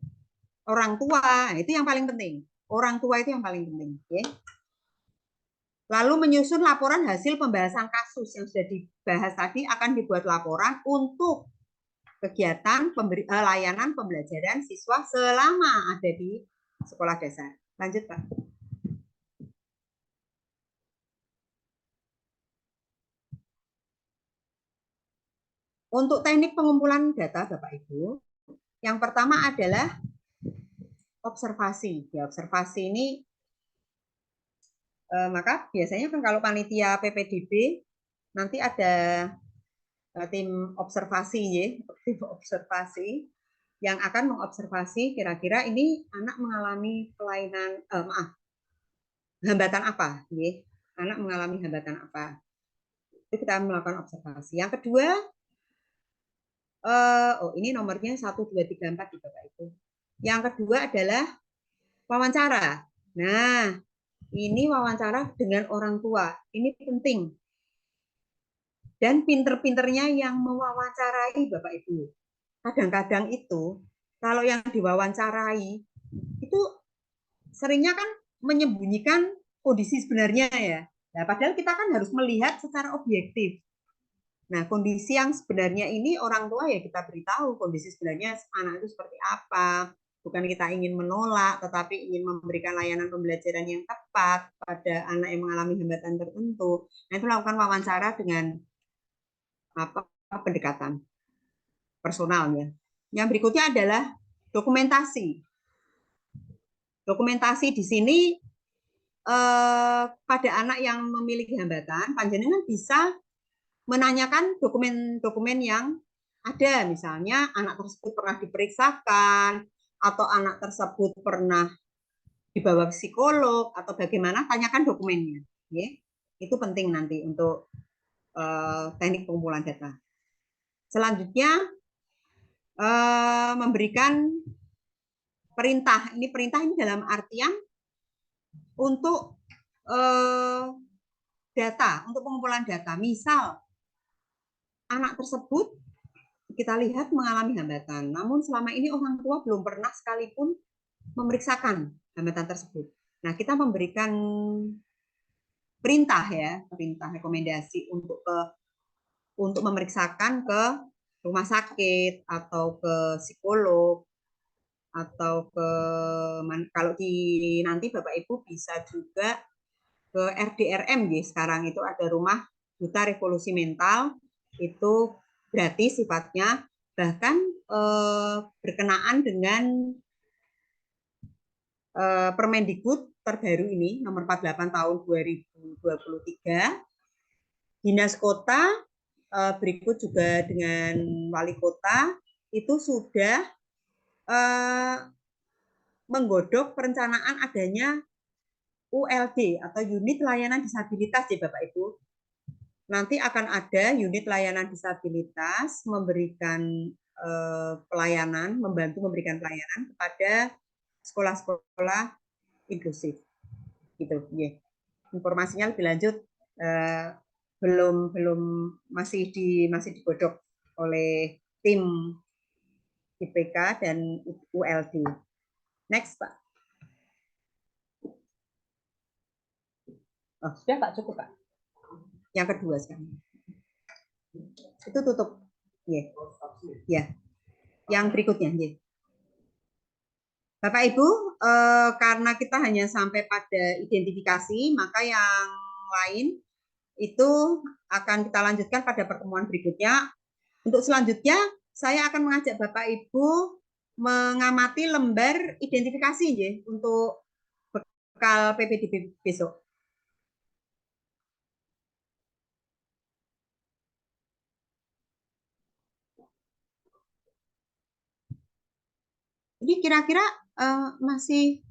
orang tua. Itu yang paling penting. Orang tua itu yang paling penting. Okay? Lalu menyusun laporan hasil pembahasan kasus yang sudah dibahas tadi akan dibuat laporan untuk kegiatan layanan pembelajaran siswa selama ada di sekolah dasar. Lanjut, Pak. Untuk teknik pengumpulan data, Bapak Ibu, yang pertama adalah observasi. Ya, observasi ini maka biasanya kan kalau panitia PPDB nanti ada tim observasi ya, tim observasi yang akan mengobservasi kira-kira ini anak mengalami kelainan hambatan apa ya. Anak mengalami hambatan apa. Itu kita melakukan observasi. Yang kedua ini nomornya 1 2 3 4 di Bapak Ibu. Yang kedua adalah wawancara. Nah, ini wawancara dengan orang tua. Ini penting. Dan pinter-pinternya yang mewawancarai Bapak Ibu. Kadang-kadang itu, kalau yang diwawancarai, itu seringnya kan menyembunyikan kondisi sebenarnya ya. Nah, padahal kita kan harus melihat secara objektif. Nah, kondisi yang sebenarnya ini orang tua ya kita beritahu kondisi sebenarnya anak itu seperti apa. Bukan kita ingin menolak, tetapi ingin memberikan layanan pembelajaran yang tepat pada anak yang mengalami hambatan tertentu. Nah, itu lakukan wawancara dengan pendekatan personalnya. Yang berikutnya adalah dokumentasi. Dokumentasi di sini pada anak yang memiliki hambatan, panjenengan bisa menanyakan dokumen-dokumen yang ada, misalnya anak tersebut pernah diperiksakan atau anak tersebut pernah dibawa psikolog atau bagaimana, tanyakan dokumennya. Ya. Itu penting nanti untuk teknik pengumpulan data. Selanjutnya memberikan perintah. Ini perintah ini dalam artian untuk data, untuk pengumpulan data. Misal anak tersebut kita lihat mengalami hambatan, namun selama ini orang tua belum pernah sekalipun memeriksakan hambatan tersebut. Nah, kita memberikan perintah rekomendasi untuk memeriksakan ke rumah sakit atau ke psikolog atau ke kalau nanti Bapak Ibu bisa juga ke RDRM ya, sekarang itu ada rumah duta revolusi mental, itu gratis sifatnya, bahkan berkenaan dengan Permendikbud terbaru ini nomor 48 tahun 2023, dinas kota berikut juga dengan wali kota itu sudah menggodok perencanaan adanya ULD atau unit layanan disabilitas ya Bapak Ibu. Nanti akan ada unit layanan disabilitas memberikan pelayanan, membantu memberikan pelayanan kepada sekolah-sekolah inklusif. Gitu, ya. Informasinya lebih lanjut belum masih digodok oleh tim IPK dan ULD. Next, Pak. Oh, sudah Pak, cukup Pak. Yang kedua sekarang. Itu tutup. Ya. Ya. Yang berikutnya, ya. Bapak Ibu, karena kita hanya sampai pada identifikasi, maka yang lain itu akan kita lanjutkan pada pertemuan berikutnya. Untuk selanjutnya, saya akan mengajak Bapak Ibu mengamati lembar identifikasi ya, untuk bekal PPDB besok. Ini kira-kira masih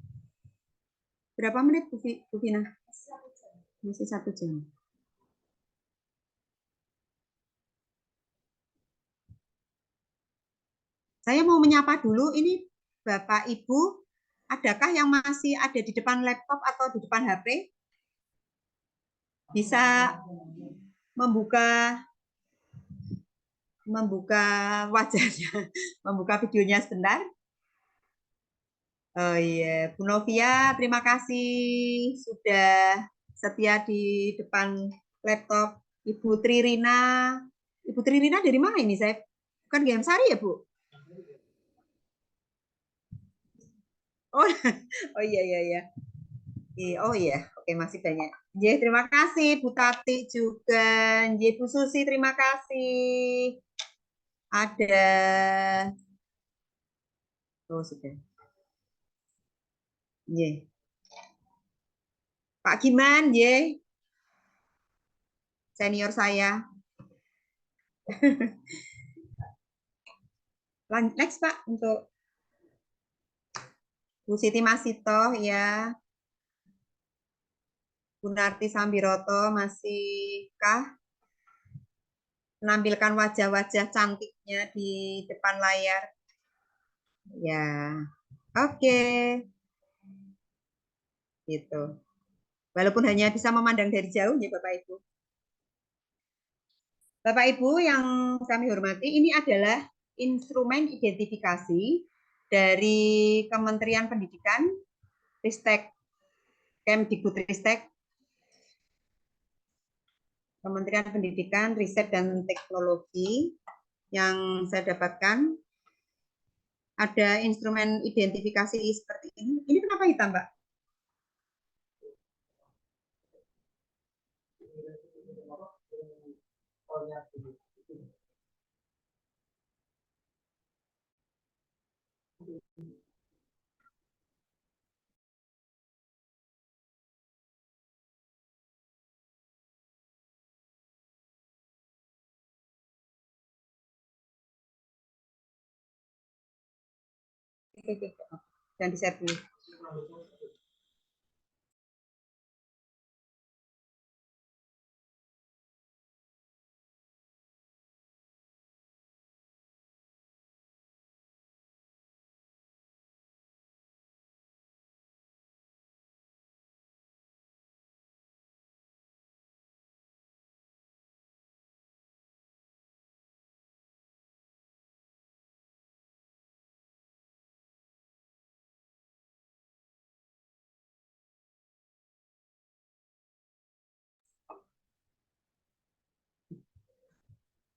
berapa menit, Bu Vina? Masih 1 jam. Saya mau menyapa dulu, ini Bapak Ibu, adakah yang masih ada di depan laptop atau di depan HP? Bisa membuka wajahnya, membuka videonya sebentar. Oh iya, Bu Novia, terima kasih sudah setia di depan laptop. Ibu Tririna dari mana ini? Saya bukan Gemsari ya, Bu? Oh, oh iya iya iya. Oh iya, oke, masih banyak. Ya, terima kasih Bu Tati juga. Ya, Bu Susi, terima kasih. Ada. Oh, sudah. Ya. Pak Giman, ya. Senior saya. Next, Pak, untuk Bu Siti Masito, ya. Bu Narti Sambiroto, masihkah menampilkan wajah-wajah cantiknya di depan layar? Ya, oke. Gitu. Walaupun hanya bisa memandang dari jauh, ya Bapak Ibu. Bapak Ibu yang kami hormati, ini adalah instrumen identifikasi dari Kementerian Pendidikan, Ristek, Kemdikbudristek, Kementerian Pendidikan, Riset dan Teknologi yang saya dapatkan. Ada instrumen identifikasi seperti ini. Ini kenapa hitam, Mbak? Oke. Dan di-share dulu.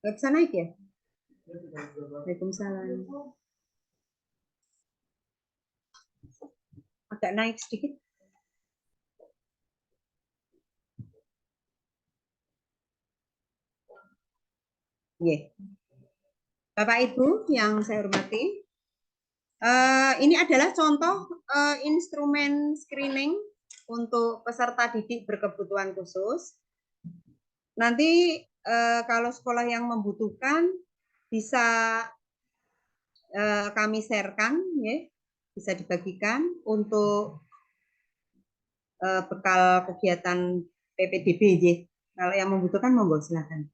Nggak bisa naik ya? Waalaikumsalam. Agak naik sedikit. Yeah. Bapak Ibu yang saya hormati, ini adalah contoh instrumen screening untuk peserta didik berkebutuhan khusus. Nanti kalau sekolah yang membutuhkan bisa kami sharekan, ya, bisa dibagikan untuk bekal kegiatan PPDB. Ya. Kalau yang membutuhkan monggo silakan.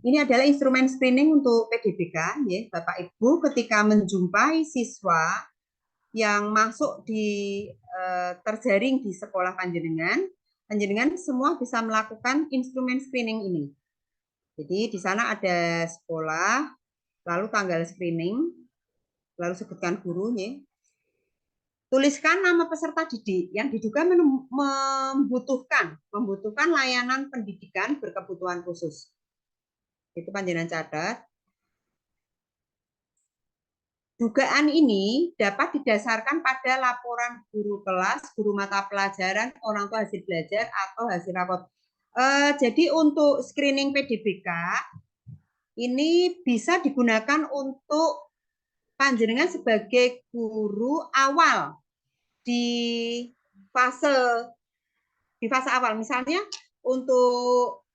Ini adalah instrumen screening untuk PDBK, ya, Bapak Ibu ketika menjumpai siswa yang masuk di terjaring di sekolah panjenengan semua bisa melakukan instrumen screening ini. Jadi di sana ada sekolah, lalu tanggal screening, lalu sebutkan gurunya. Tuliskan nama peserta didik yang diduga membutuhkan layanan pendidikan berkebutuhan khusus. Itu panjenengan catat. Dugaan ini dapat didasarkan pada laporan guru kelas, guru mata pelajaran, orang tua hasil belajar, atau hasil rapor. Jadi untuk screening PDBK, ini bisa digunakan untuk panjenengan sebagai guru awal di fase awal. Misalnya untuk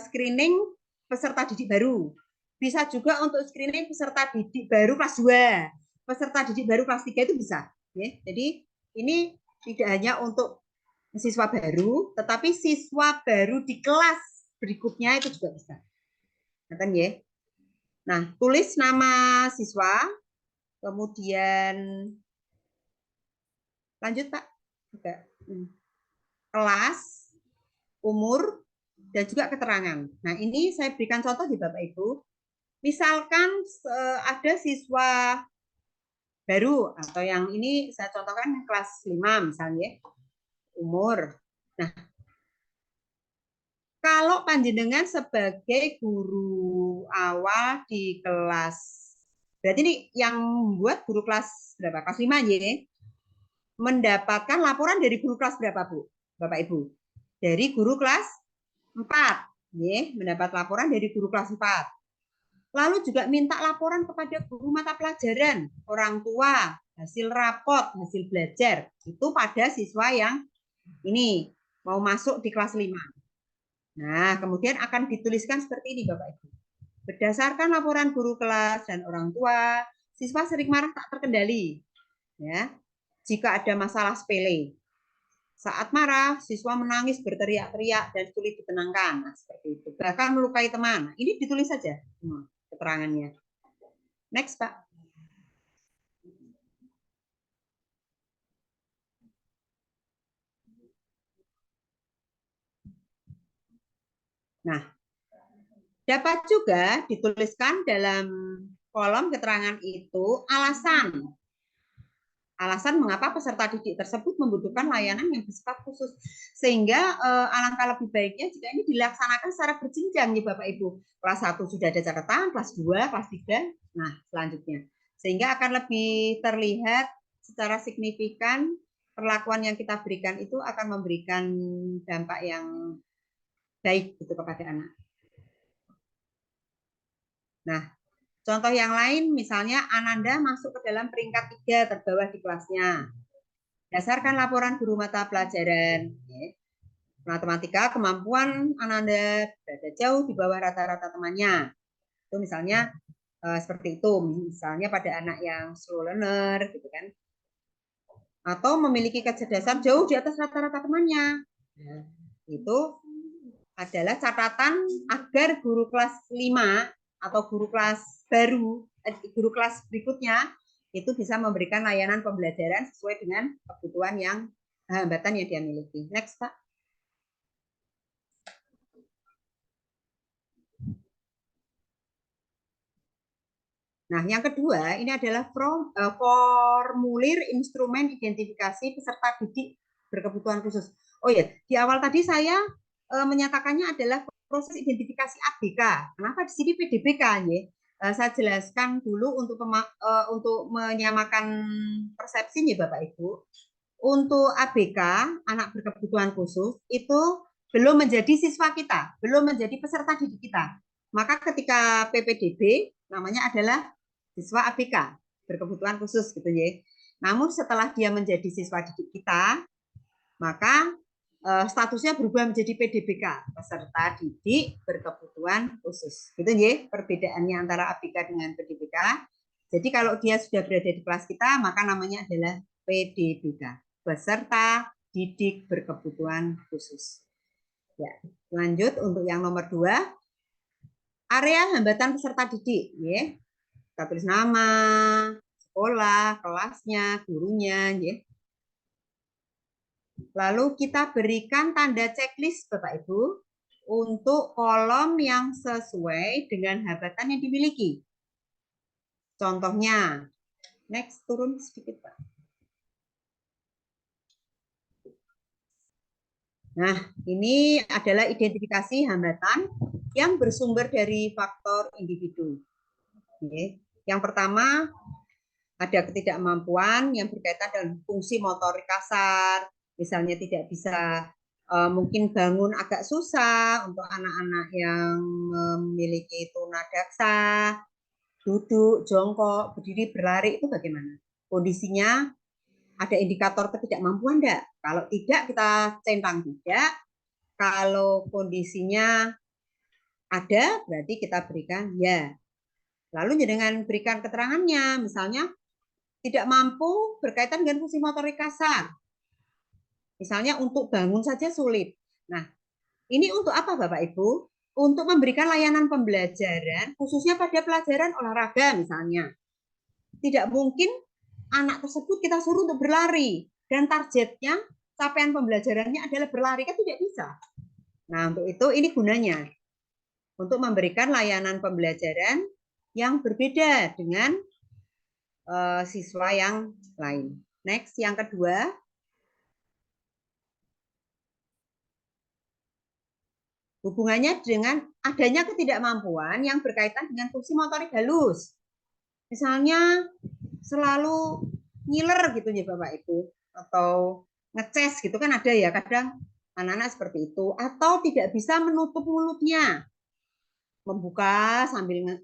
screening peserta didik baru. Bisa juga untuk screening peserta didik baru kelas 2. Peserta didik baru kelas 3 itu bisa. Ya. Jadi ini tidak hanya untuk siswa baru, tetapi siswa baru di kelas berikutnya itu juga bisa. Ngerti ya? Nah, tulis nama siswa, kemudian lanjut Pak. Kelas, umur, dan juga keterangan. Nah, ini saya berikan contoh di Bapak Ibu. Misalkan ada siswa baru, atau yang ini saya contohkan kelas 5 misalnya, umur. Nah, kalau panjenengan sebagai guru awal di kelas, berarti ini yang buat guru kelas berapa? Kelas 5 ya? Mendapatkan laporan dari guru kelas berapa, Bu? Bapak Ibu? Dari guru kelas 4. Ya, mendapat laporan dari guru kelas 4. Lalu juga minta laporan kepada guru mata pelajaran, orang tua, hasil rapot, hasil belajar. Itu pada siswa yang ini mau masuk di kelas 5. Nah, kemudian akan dituliskan seperti ini Bapak Ibu. Berdasarkan laporan guru kelas dan orang tua, siswa sering marah tak terkendali. Ya. Jika ada masalah sepele. Saat marah, siswa menangis berteriak-teriak dan sulit ditenangkan. Nah, seperti itu. Bahkan melukai teman. Ini ditulis saja keterangannya. Next, Pak. Nah, dapat juga dituliskan dalam kolom keterangan itu alasan mengapa peserta didik tersebut membutuhkan layanan yang bersifat khusus. Sehingga alangkah lebih baiknya jika ini dilaksanakan secara berjenjang nih Bapak Ibu. Kelas 1 sudah ada catatan, kelas 2, kelas 3, nah selanjutnya. Sehingga akan lebih terlihat secara signifikan perlakuan yang kita berikan itu akan memberikan dampak yang baik gitu kepada anak. Nah, contoh yang lain misalnya Ananda masuk ke dalam peringkat 3 terbawah di kelasnya. Dasarkan laporan guru mata pelajaran. Matematika, kemampuan Ananda berada jauh di bawah rata-rata temannya. Itu misalnya seperti itu. Misalnya pada anak yang slow learner, gitu kan. Atau memiliki kecerdasan jauh di atas rata-rata temannya. Itu adalah catatan agar guru kelas 5 atau guru kelas baru, guru kelas berikutnya itu bisa memberikan layanan pembelajaran sesuai dengan kebutuhan yang hambatan yang dia miliki. Next, Pak. Nah, yang kedua ini adalah formulir instrumen identifikasi peserta didik berkebutuhan khusus. Oh ya, di awal tadi saya menyatakannya adalah proses identifikasi ABK. Kenapa di sini PDBK ya? Saya jelaskan dulu untuk menyamakan persepsi ya Bapak Ibu. Untuk ABK, anak berkebutuhan khusus, itu belum menjadi siswa kita, belum menjadi peserta didik kita. Maka ketika PPDB namanya adalah siswa ABK, berkebutuhan khusus gitu ya. Namun setelah dia menjadi siswa didik kita, maka statusnya berubah menjadi PDBK, peserta didik berkebutuhan khusus. Gitu ya, perbedaannya antara ABK dengan PDBK. Jadi kalau dia sudah berada di kelas kita, maka namanya adalah PDBK, peserta didik berkebutuhan khusus. Ya, lanjut untuk yang nomor 2, area hambatan peserta didik. Ya. Kita tulis nama, sekolah, kelasnya, gurunya. Ya. Lalu kita berikan tanda checklist Bapak Ibu untuk kolom yang sesuai dengan hambatan yang dimiliki. Contohnya, next turun sedikit Pak. Nah, ini adalah identifikasi hambatan yang bersumber dari faktor individu. Yang pertama, ada ketidakmampuan yang berkaitan dengan fungsi motorik kasar, misalnya tidak bisa mungkin bangun agak susah untuk anak-anak yang memiliki tunadaksa, duduk, jongkok, berdiri, berlari itu bagaimana? Kondisinya ada indikator ketidakmampuan enggak? Kalau tidak kita centang tidak. Kalau kondisinya ada berarti kita berikan ya. Lalu dengan berikan keterangannya, misalnya tidak mampu berkaitan dengan fungsi motorik kasar. Misalnya untuk bangun saja sulit. Nah, ini untuk apa Bapak Ibu? Untuk memberikan layanan pembelajaran khususnya pada pelajaran olahraga misalnya. Tidak mungkin anak tersebut kita suruh untuk berlari dan targetnya capaian pembelajarannya adalah berlari, kan tidak bisa. Nah, untuk itu ini gunanya untuk memberikan layanan pembelajaran yang berbeda dengan siswa yang lain. Next, yang kedua, hubungannya dengan adanya ketidakmampuan yang berkaitan dengan fungsi motorik halus. Misalnya selalu ngiler gitu ya Bapak Ibu, atau ngeces gitu kan ada ya kadang anak-anak seperti itu, atau tidak bisa menutup mulutnya, membuka sambil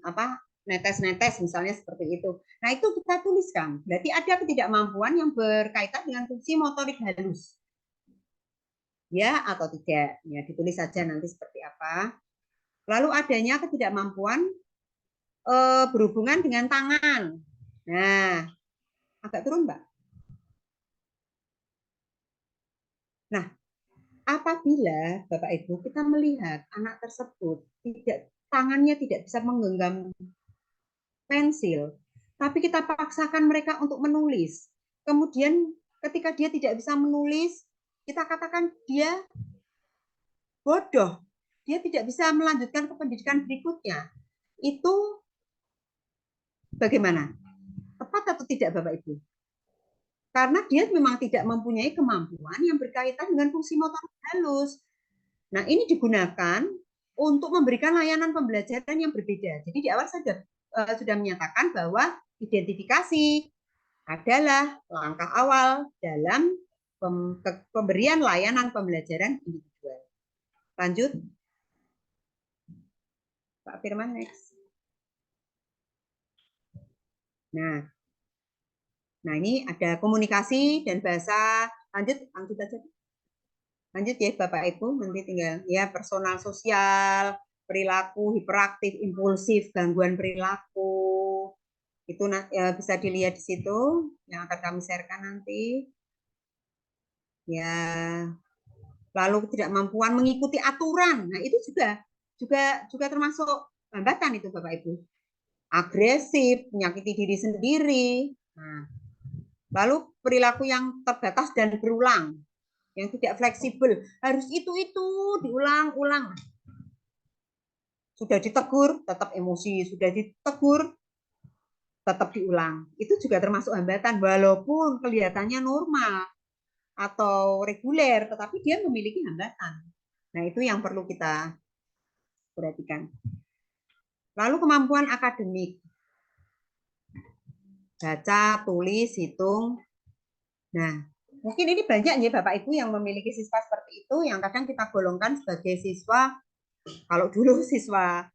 netes-netes misalnya seperti itu. Nah itu kita tuliskan, berarti ada ketidakmampuan yang berkaitan dengan fungsi motorik halus. Ya atau tidak, ya ditulis saja nanti seperti apa. Lalu adanya ketidakmampuan berhubungan dengan tangan. Nah, agak turun Mbak. Nah, apabila Bapak Ibu kita melihat anak tersebut tangannya tidak bisa menggenggam pensil, tapi kita paksakan mereka untuk menulis. Kemudian ketika dia tidak bisa menulis, kita katakan dia bodoh, dia tidak bisa melanjutkan ke pendidikan berikutnya. Itu bagaimana? Tepat atau tidak Bapak Ibu? Karena dia memang tidak mempunyai kemampuan yang berkaitan dengan fungsi motorik halus. Nah, ini digunakan untuk memberikan layanan pembelajaran yang berbeda. Jadi di awal saya sudah menyatakan bahwa identifikasi adalah langkah awal dalam pemberian layanan pembelajaran individual. Lanjut. Pak Firman, next. Nah ini ada komunikasi dan bahasa. Lanjut aja. Lanjut ya Bapak Ibu, nanti tinggal ya personal sosial, perilaku hiperaktif, impulsif, gangguan perilaku. Itu ya, bisa dilihat di situ yang akan kami sharekan nanti. Ya. Lalu ketidakmampuan mengikuti aturan. Nah, itu juga termasuk hambatan itu Bapak Ibu. Agresif, menyakiti diri sendiri. Nah, lalu perilaku yang terbatas dan berulang, yang tidak fleksibel, harus itu diulang-ulang. Sudah ditegur, tetap emosi, sudah ditegur, tetap diulang. Itu juga termasuk hambatan, walaupun kelihatannya normal atau reguler, tetapi dia memiliki hambatan. Nah, itu yang perlu kita perhatikan. Lalu kemampuan akademik. Baca, tulis, hitung. Nah, mungkin ini banyak ya Bapak Ibu yang memiliki siswa seperti itu, yang kadang kita golongkan sebagai siswa, kalau dulu siswa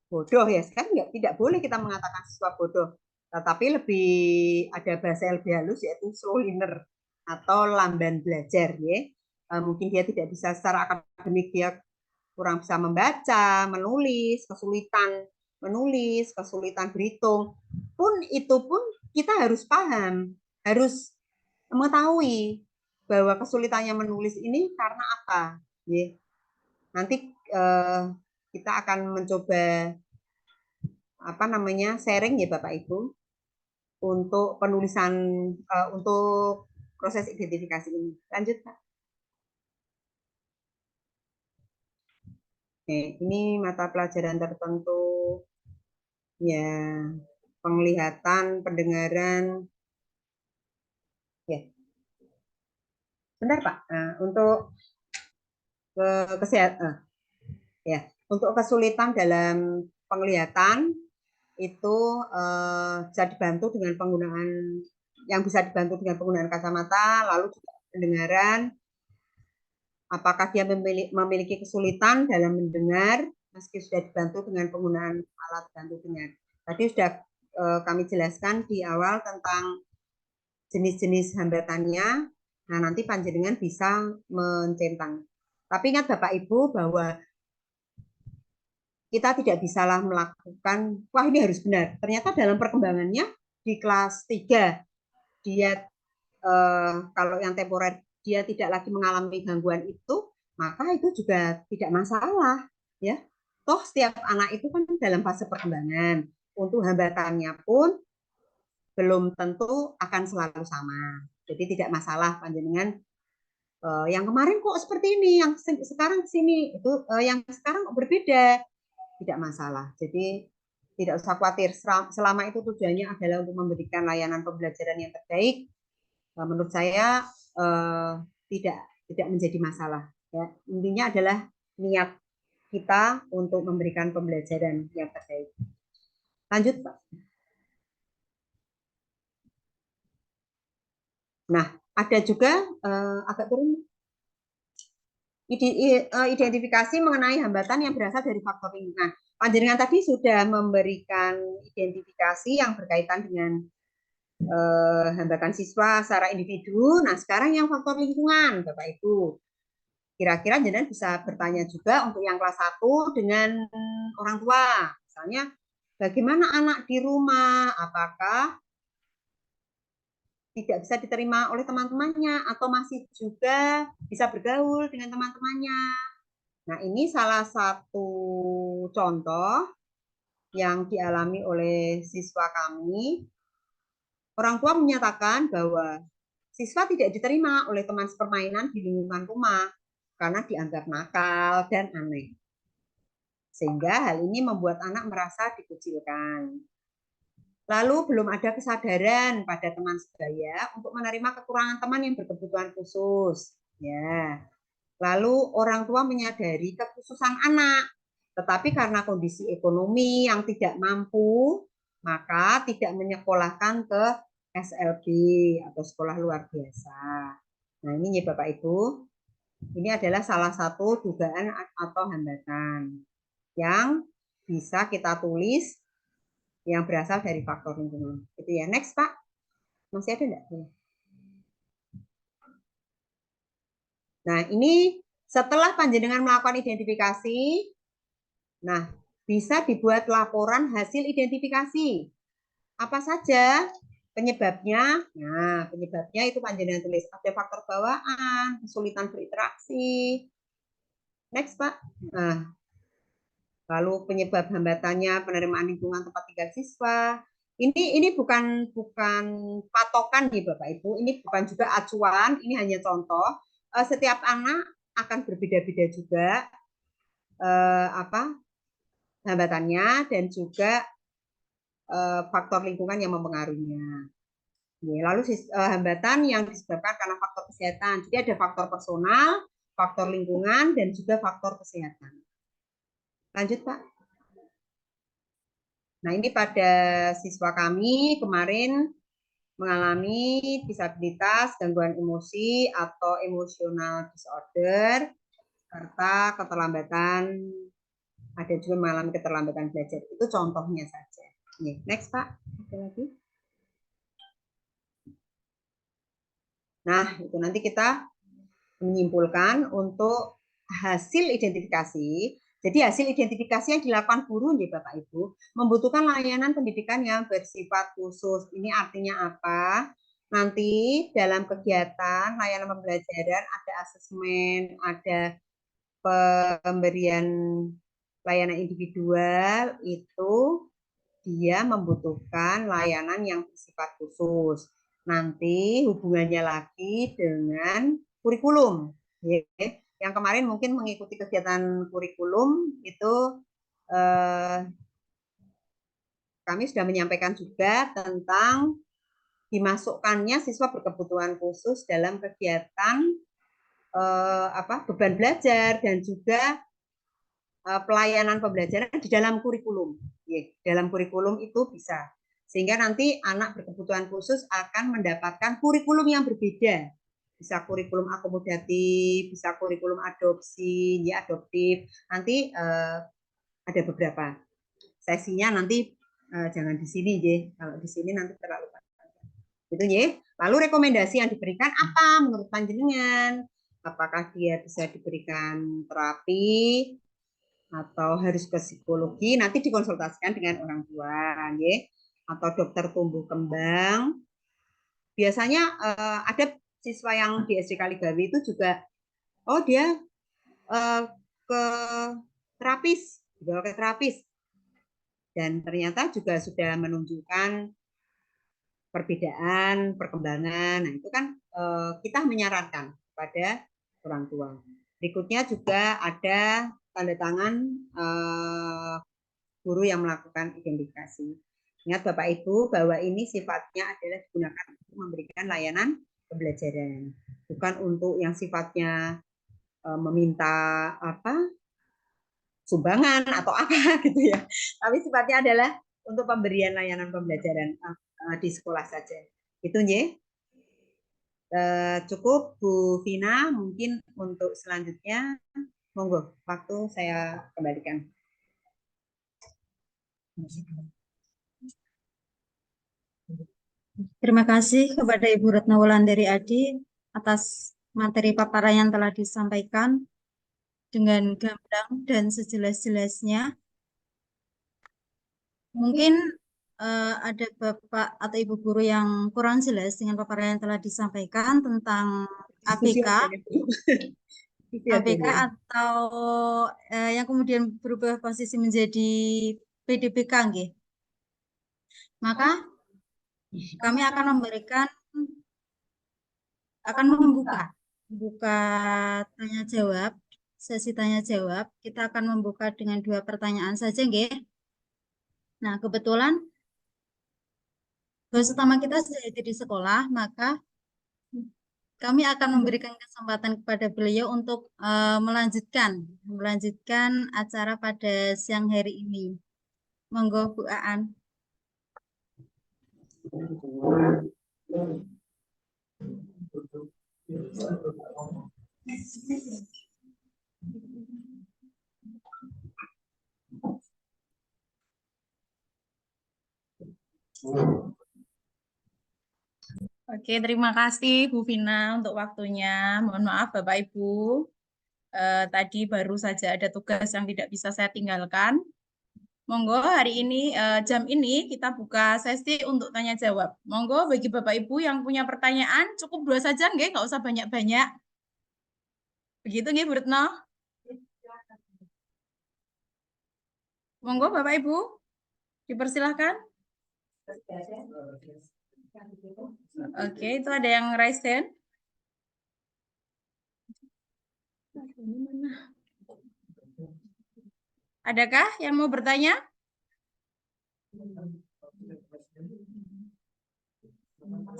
bodoh ya, sekarang tidak boleh kita mengatakan siswa bodoh, tetapi lebih ada bahasa lebih halus yaitu slow learner atau lamban belajar ya. Mungkin dia tidak bisa secara akademik, dia kurang bisa membaca, menulis, kesulitan menulis, kesulitan berhitung. Itu pun kita harus paham, harus mengetahui bahwa kesulitannya menulis ini karena apa. Ya. Nanti kita akan mencoba sharing ya Bapak Ibu untuk penulisan untuk proses identifikasi ini. Lanjut Pak. Oke, ini mata pelajaran tertentu ya, penglihatan, pendengaran. Ya. Bentar Pak. Nah, untuk kesehatan ya, untuk kesulitan dalam penglihatan itu bisa dibantu dengan penggunaan kacamata, lalu juga pendengaran. Apakah dia memiliki kesulitan dalam mendengar meski sudah dibantu dengan penggunaan alat bantu dengar. Tadi sudah kami jelaskan di awal tentang jenis-jenis hambatannya. Nah, nanti panjenengan bisa mencentang. Tapi ingat Bapak Ibu bahwa kita tidak bisalah melakukan, wah ini harus benar. Ternyata dalam perkembangannya di kelas 3, dia kalau yang temporer dia tidak lagi mengalami gangguan itu, maka itu juga tidak masalah. Ya, toh setiap anak itu kan dalam fase perkembangan. Untuk hambatannya pun belum tentu akan selalu sama. Jadi tidak masalah panjenengan yang kemarin kok seperti ini, yang sekarang sini itu yang sekarang kok berbeda. Tidak masalah. Jadi tidak usah khawatir, selama itu tujuannya adalah untuk memberikan layanan pembelajaran yang terbaik. Menurut saya tidak menjadi masalah. Ya. Intinya adalah niat kita untuk memberikan pembelajaran yang terbaik. Lanjut Pak. Nah, ada juga agak turun identifikasi mengenai hambatan yang berasal dari faktor lingkungan. Panjenengan tadi sudah memberikan identifikasi yang berkaitan dengan hambatan siswa secara individu. Nah, sekarang yang faktor lingkungan, Bapak Ibu. Kira-kira jenengan bisa bertanya juga untuk yang kelas 1 dengan orang tua. Misalnya, bagaimana anak di rumah? Apakah tidak bisa diterima oleh teman-temannya atau masih juga bisa bergaul dengan teman-temannya? Nah, ini salah satu contoh yang dialami oleh siswa kami. Orang tua menyatakan bahwa siswa tidak diterima oleh teman sepermainan di lingkungan rumah karena dianggap nakal dan aneh. Sehingga hal ini membuat anak merasa dikucilkan. Lalu belum ada kesadaran pada teman sebaya untuk menerima kekurangan teman yang berkebutuhan khusus. Ya. Lalu orang tua menyadari kekhususan anak, tetapi karena kondisi ekonomi yang tidak mampu, maka tidak menyekolahkan ke SLB atau sekolah luar biasa. Nah, ini ya Bapak Ibu, ini adalah salah satu dugaan atau hambatan yang bisa kita tulis yang berasal dari faktor lingkungan. Itu ya. Next Pak, masih ada enggak? Nah, ini setelah panjenengan melakukan identifikasi, nah bisa dibuat laporan hasil identifikasi. Apa saja penyebabnya? Nah, penyebabnya itu panjenengan tulis. Ada faktor bawaan, kesulitan berinteraksi. Next, Pak. Nah, lalu penyebab hambatannya penerimaan lingkungan tempat tinggal siswa. Ini bukan patokan nih Bapak Ibu. Ini bukan juga acuan. Ini hanya contoh. Setiap anak akan berbeda-beda juga hambatannya dan juga faktor lingkungan yang mempengaruhinya. Lalu hambatan yang disebabkan karena faktor kesehatan. Jadi ada faktor personal, faktor lingkungan, dan juga faktor kesehatan. Lanjut, Pak. Nah, ini pada siswa kami kemarin mengalami disabilitas, gangguan emosi, atau emotional disorder, serta keterlambatan, ada juga mengalami keterlambatan belajar. Itu contohnya saja. Next, Pak. Ada lagi. Nah, itu nanti kita menyimpulkan untuk hasil identifikasi. Jadi hasil identifikasi yang dilakukan guru nih Bapak Ibu membutuhkan layanan pendidikan yang bersifat khusus. Ini artinya apa? Nanti dalam kegiatan layanan pembelajaran ada asesmen, ada pemberian layanan individual, itu dia membutuhkan layanan yang bersifat khusus. Nanti hubungannya lagi dengan kurikulum. Yang kemarin mungkin mengikuti kegiatan kurikulum itu kami sudah menyampaikan juga tentang dimasukkannya siswa berkebutuhan khusus dalam kegiatan beban belajar dan juga pelayanan pembelajaran di dalam kurikulum. Dalam kurikulum itu bisa. Sehingga nanti anak berkebutuhan khusus akan mendapatkan kurikulum yang berbeda. Bisa kurikulum akomodatif, bisa kurikulum adopsi, ya adoptif. Nanti ada beberapa sesinya, nanti jangan di sini ya. Kalau di sini nanti terlalu panjang. Itu ya. Lalu rekomendasi yang diberikan apa menurut panjenengan? Apakah dia bisa diberikan terapi atau harus ke psikologi? Nanti dikonsultasikan dengan orang tua, ya. Atau dokter tumbuh kembang. Biasanya ada siswa yang di SD Kaligawi itu juga, oh dia ke terapis, dibawa ke terapis, dan ternyata juga sudah menunjukkan perbedaan perkembangan. Nah, itu kan kita menyarankan kepada orang tua. Berikutnya juga ada tanda tangan guru yang melakukan identifikasi. Ingat Bapak Ibu bahwa ini sifatnya adalah digunakan untuk memberikan layanan pembelajaran, bukan untuk yang sifatnya meminta sumbangan atau apa gitu ya. Tapi sifatnya adalah untuk pemberian layanan pembelajaran di sekolah saja. Itu ya. Cukup Bu Vina, mungkin untuk selanjutnya monggo waktu saya kembalikan. Terima kasih kepada Ibu Retno Wulandari Adi atas materi paparan yang telah disampaikan dengan gamblang dan sejelas-jelasnya. Mungkin ada Bapak atau Ibu guru yang kurang jelas dengan paparan yang telah disampaikan tentang ABK, atau yang kemudian berubah posisi menjadi PDBK, nggih. Maka kami akan membuka tanya jawab, sesi tanya jawab. Kita akan membuka dengan 2 pertanyaan saja, nggih. Nah, kebetulan host utama kita sudah ada di sekolah, maka kami akan memberikan kesempatan kepada beliau untuk melanjutkan acara pada siang hari ini. Monggo Bu Aan. Oke, terima kasih Bu Vina untuk waktunya. Mohon maaf Bapak Ibu, tadi baru saja ada tugas yang tidak bisa saya tinggalkan. Monggo hari ini, jam ini kita buka sesi untuk tanya jawab. Monggo bagi Bapak Ibu yang punya pertanyaan, cukup 2 saja, nggih, nggak usah banyak-banyak. Begitu nggih Bu Retno? Monggo Bapak Ibu, dipersilahkan. Oke, itu ada yang raise hand. Adakah yang mau bertanya?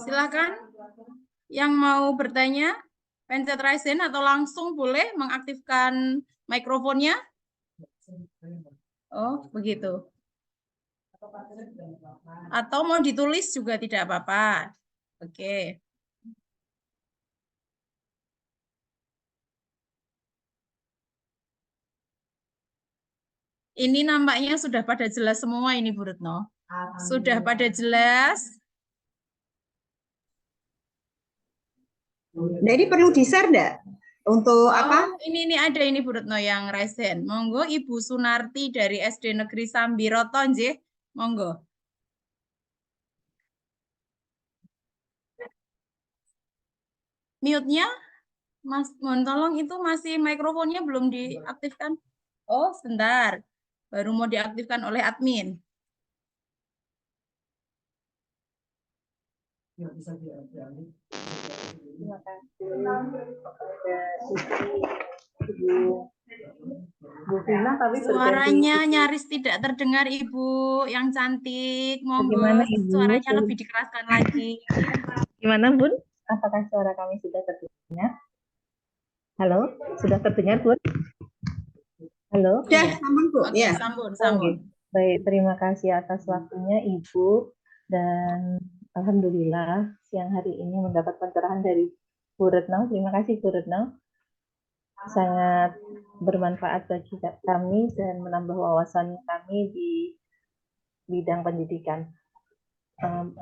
Silakan. Yang mau bertanya, pencet raise hand atau langsung boleh mengaktifkan mikrofonnya. Oh, begitu. Atau mau ditulis juga tidak apa-apa. Oke. Ini nampaknya sudah pada jelas semua ini, Bu Retno. Sudah pada jelas. Nah, ini perlu di-share enggak? Untuk apa? Ini ada ini Bu Retno yang raise hand. Monggo Ibu Sunarti dari SD Negeri Sambiroto, nggih. Monggo. Mute-nya, Mas, mohon tolong itu masih mikrofonnya belum diaktifkan. Oh, sebentar. Baru mau diaktifkan oleh admin. Terima kasih kepada Ibu Vina, tapi Suaranya nyaris tidak terdengar, Ibu yang cantik. Monggo Bagaimana, Ibu? suaranya lebih dikeraskan lagi. Gimana, Bun? Apakah suara kami sudah terdengar? Halo, sudah terdengar, Bun? Halo? Sudah, sambung, Bu. Oke, Ya. sambung. Baik, terima kasih atas waktunya, Ibu. Dan Alhamdulillah, siang hari ini mendapat pencerahan dari Bu Retno. Terima kasih, Bu Retno. Sangat bermanfaat bagi kami dan menambah wawasan kami di bidang pendidikan.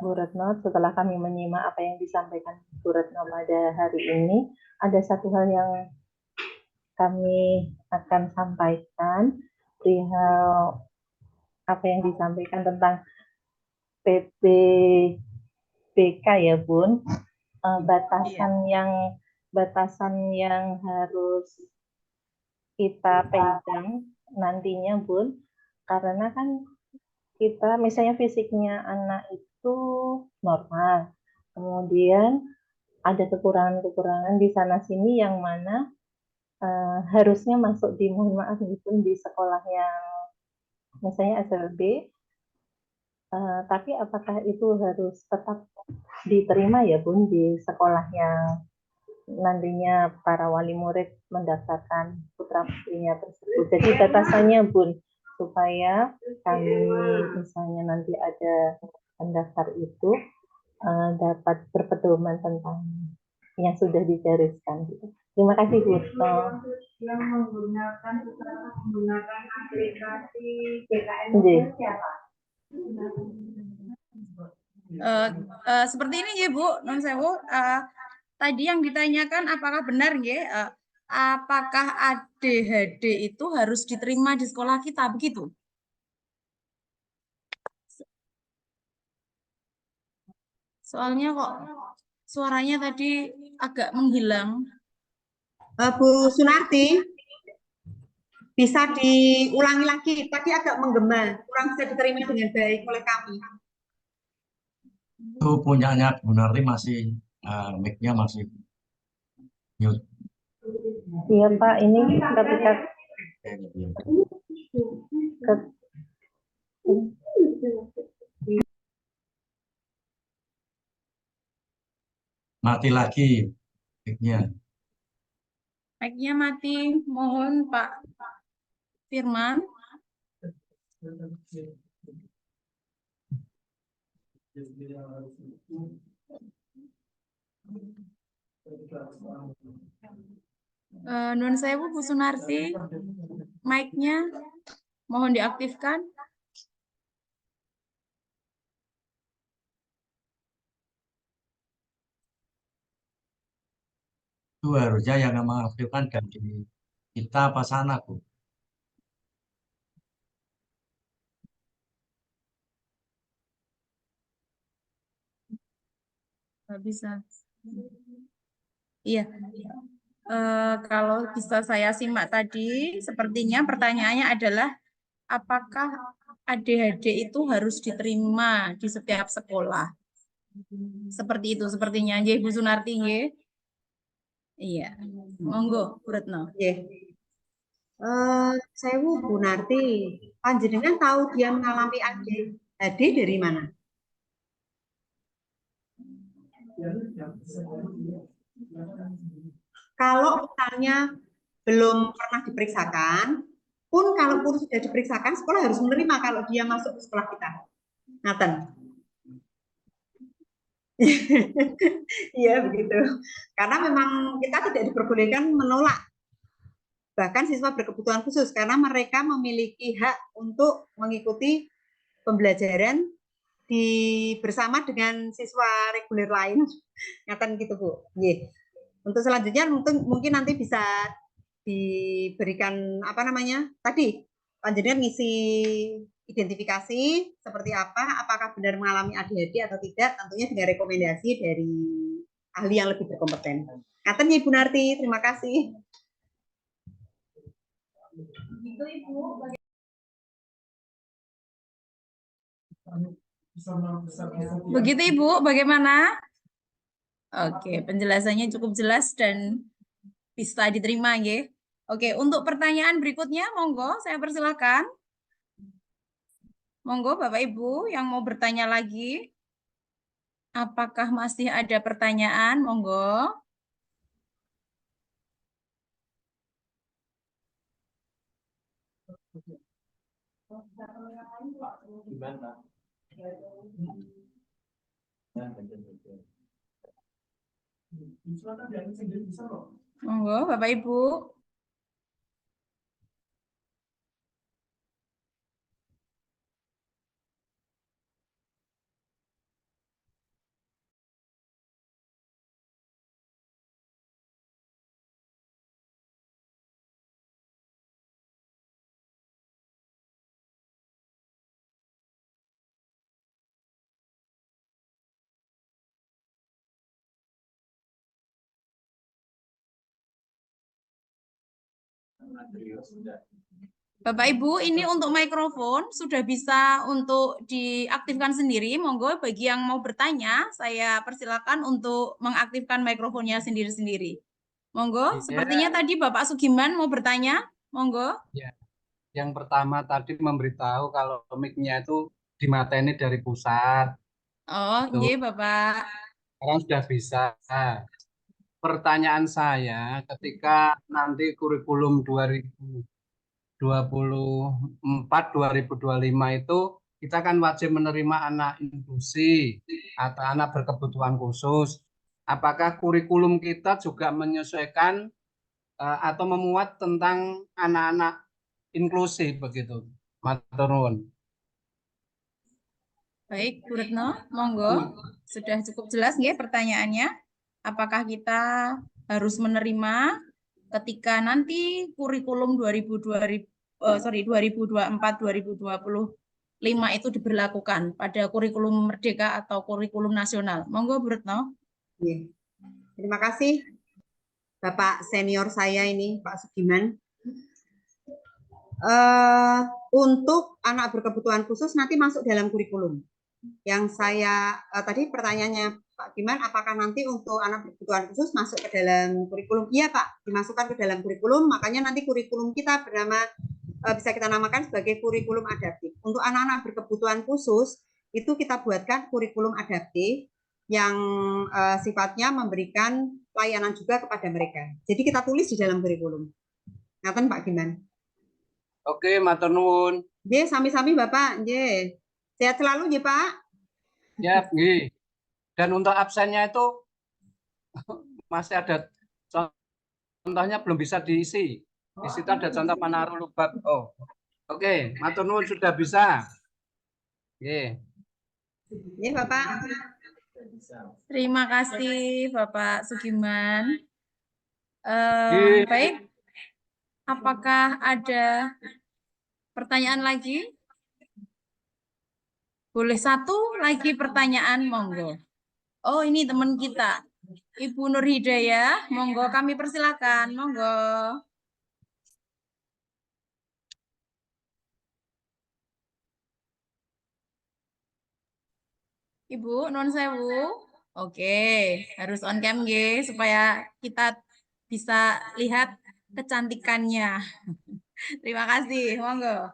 Bu Retno, setelah kami menyimak apa yang disampaikan Bu Retno pada hari ini, ada satu hal yang kami akan sampaikan perihal apa yang disampaikan tentang PPBK ya, Bun. Batasan yang harus kita pegang nantinya, Bun, karena kan kita misalnya fisiknya anak itu normal, kemudian ada kekurangan-kekurangan di sana sini yang mana harusnya masuk di, mohon maaf meskipun di sekolah yang misalnya SLB, tapi apakah itu harus tetap diterima ya, Bun, di sekolah yang nantinya para wali murid mendaftarkan putra putrinya tersebut. Jadi batasannya, Bun, supaya kami misalnya nanti ada pendaftar itu dapat berpedoman tentang yang sudah digariskan gitu. Terima kasih, Bu. Yang menggunakan aplikasi BKN siapa? Seperti ini ya, Bu, non sewu. Tadi yang ditanyakan apakah benar ya? Apakah ADHD itu harus diterima di sekolah kita begitu? Soalnya kok suaranya tadi agak menghilang. Bu Sunarti, bisa diulangi lagi. Tadi agak menggema, kurang bisa diterima dengan baik oleh kami. Itu punyanya Bu Narti masih mic-nya masih mute. Iya, Pak, ini ketika Mati lagi mic-nya. Mic-nya mati, mohon Pak Firman. Nun sewu Bu Sunarti, mic-nya mohon diaktifkan. Itu harusnya yang mengaktifkan dari kita apa sana, Bu? Nggak bisa. Iya. Kalau bisa saya simak tadi, sepertinya pertanyaannya adalah apakah ADHD itu harus diterima di setiap sekolah? Seperti itu sepertinya. Nggih, Bu Sunarti, nggih. Iya. Monggo, Bu Retno. Sewu Bu Narti, panjenengan tahu dia mengalami ADHD dari mana? Kalau misalnya belum pernah diperiksakan, Pun kalaupun sudah diperiksakan, sekolah harus menerima kalau dia masuk ke sekolah kita. Nathan. Iya begitu. Karena memang kita tidak diperbolehkan menolak bahkan siswa berkebutuhan khusus karena mereka memiliki hak untuk mengikuti pembelajaran bersama dengan siswa reguler lain. Ngaten gitu Bu. Yeah. Untuk selanjutnya mungkin nanti bisa diberikan apa namanya tadi panjenengan ngisi identifikasi seperti apa, apakah benar mengalami ADHD atau tidak, tentunya dengan rekomendasi dari ahli yang lebih berkompeten. Ngaten Ibu Narti, terima kasih. Begitu Ibu, bagaimana? Oke, penjelasannya cukup jelas dan bisa diterima, ya. Oke, untuk pertanyaan berikutnya, monggo saya persilakan. Monggo Bapak Ibu yang mau bertanya lagi. Apakah masih ada pertanyaan? Monggo. Monggo Bapak Ibu. Bapak Ibu, ini untuk mikrofon sudah bisa untuk diaktifkan sendiri. Monggo bagi yang mau bertanya, saya persilakan untuk mengaktifkan mikrofonnya sendiri-sendiri. Monggo, sepertinya tadi Bapak Sugiman mau bertanya. Monggo. Ya. Yang pertama tadi memberitahu kalau mic-nya itu dimateni dari pusat. Oh, iya Bapak. Sekarang sudah bisa. Pertanyaan saya, ketika nanti kurikulum 2024-2025 itu kita kan wajib menerima anak inklusi atau anak berkebutuhan khusus. Apakah kurikulum kita juga menyesuaikan atau memuat tentang anak-anak inklusi begitu? Matur nuwun. Baik, Bu Retno, monggo. Sudah cukup jelas nggih pertanyaannya? Apakah kita harus menerima ketika nanti kurikulum 2024-2025 itu diberlakukan pada kurikulum Merdeka atau kurikulum nasional? Monggo, Bu Retno. Terima kasih Bapak senior saya ini, Pak Sugiman. Untuk anak berkebutuhan khusus nanti masuk dalam kurikulum. Yang saya tadi pertanyaannya Pak Giman, apakah nanti untuk anak berkebutuhan khusus masuk ke dalam kurikulum? Iya Pak, dimasukkan ke dalam kurikulum. Makanya nanti kurikulum kita bernama bisa kita namakan sebagai kurikulum adaptif. Untuk anak-anak berkebutuhan khusus itu kita buatkan kurikulum adaptif yang sifatnya memberikan layanan juga kepada mereka. Jadi kita tulis di dalam kurikulum. Ngaten Pak Giman. Oke, matur nuwun. Nggih, sami-sami Bapak. Nggih. Sehat selalu nggih, Pak. Ya, nggih. Dan untuk absennya itu masih ada contohnya belum bisa diisi. Di situ ada contoh penaruh lubang. Oh. Oke, matur nuwun sudah bisa. Nggih. Nggih, Bapak. Terima kasih Bapak Sugiman. Nggih. Baik. Apakah ada pertanyaan lagi? Boleh satu lagi pertanyaan, monggo. Oh, ini teman kita. Ibu Nur Hidayah, monggo kami persilakan, monggo. Ibu, non sewu. Oke, harus on cam nggih supaya kita bisa lihat kecantikannya. Terima kasih, monggo.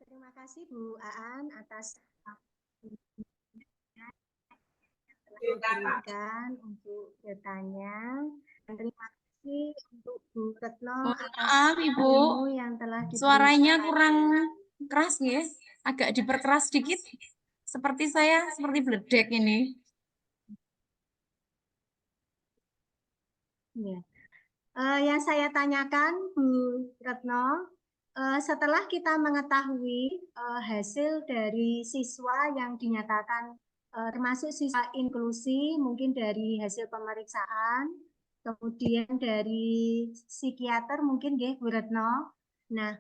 Terima kasih Bu Aan atas diberikan untuk bertanya. Terima kasih untuk Bu Retno Mohon atas maaf, Ibu. ilmu yang telah diberikan. Suaranya kurang keras, ya. Agak diperkeras sedikit. Seperti saya, seperti bledek ini. Ya. Yang saya tanyakan, Bu Retno, setelah kita mengetahui hasil dari siswa yang dinyatakan termasuk siswa inklusi, mungkin dari hasil pemeriksaan, kemudian dari psikiater mungkin ya, Bu Retno. Nah,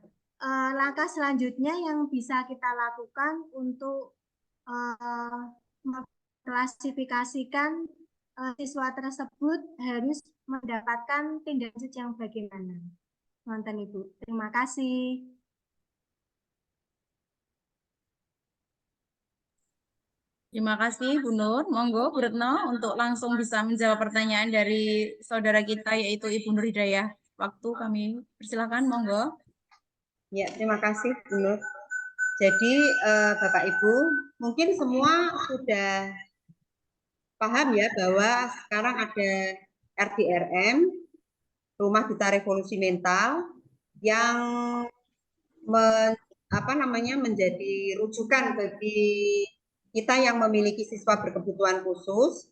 langkah selanjutnya yang bisa kita lakukan untuk mengklasifikasikan siswa tersebut harus mendapatkan tindak lanjut yang bagaimana. Mantan Ibu, terima kasih. Terima kasih, Bu Nur. Monggo, Bu Retno, untuk langsung bisa menjawab pertanyaan dari saudara kita, yaitu Ibu Nur Hidayah. Waktu kami persilakan, monggo. Ya, terima kasih, Bu Nur. Jadi, Bapak Ibu, mungkin semua sudah paham ya bahwa sekarang ada RDRM, Rumah Duta Revolusi Mental, yang menjadi rujukan bagi kita yang memiliki siswa berkebutuhan khusus.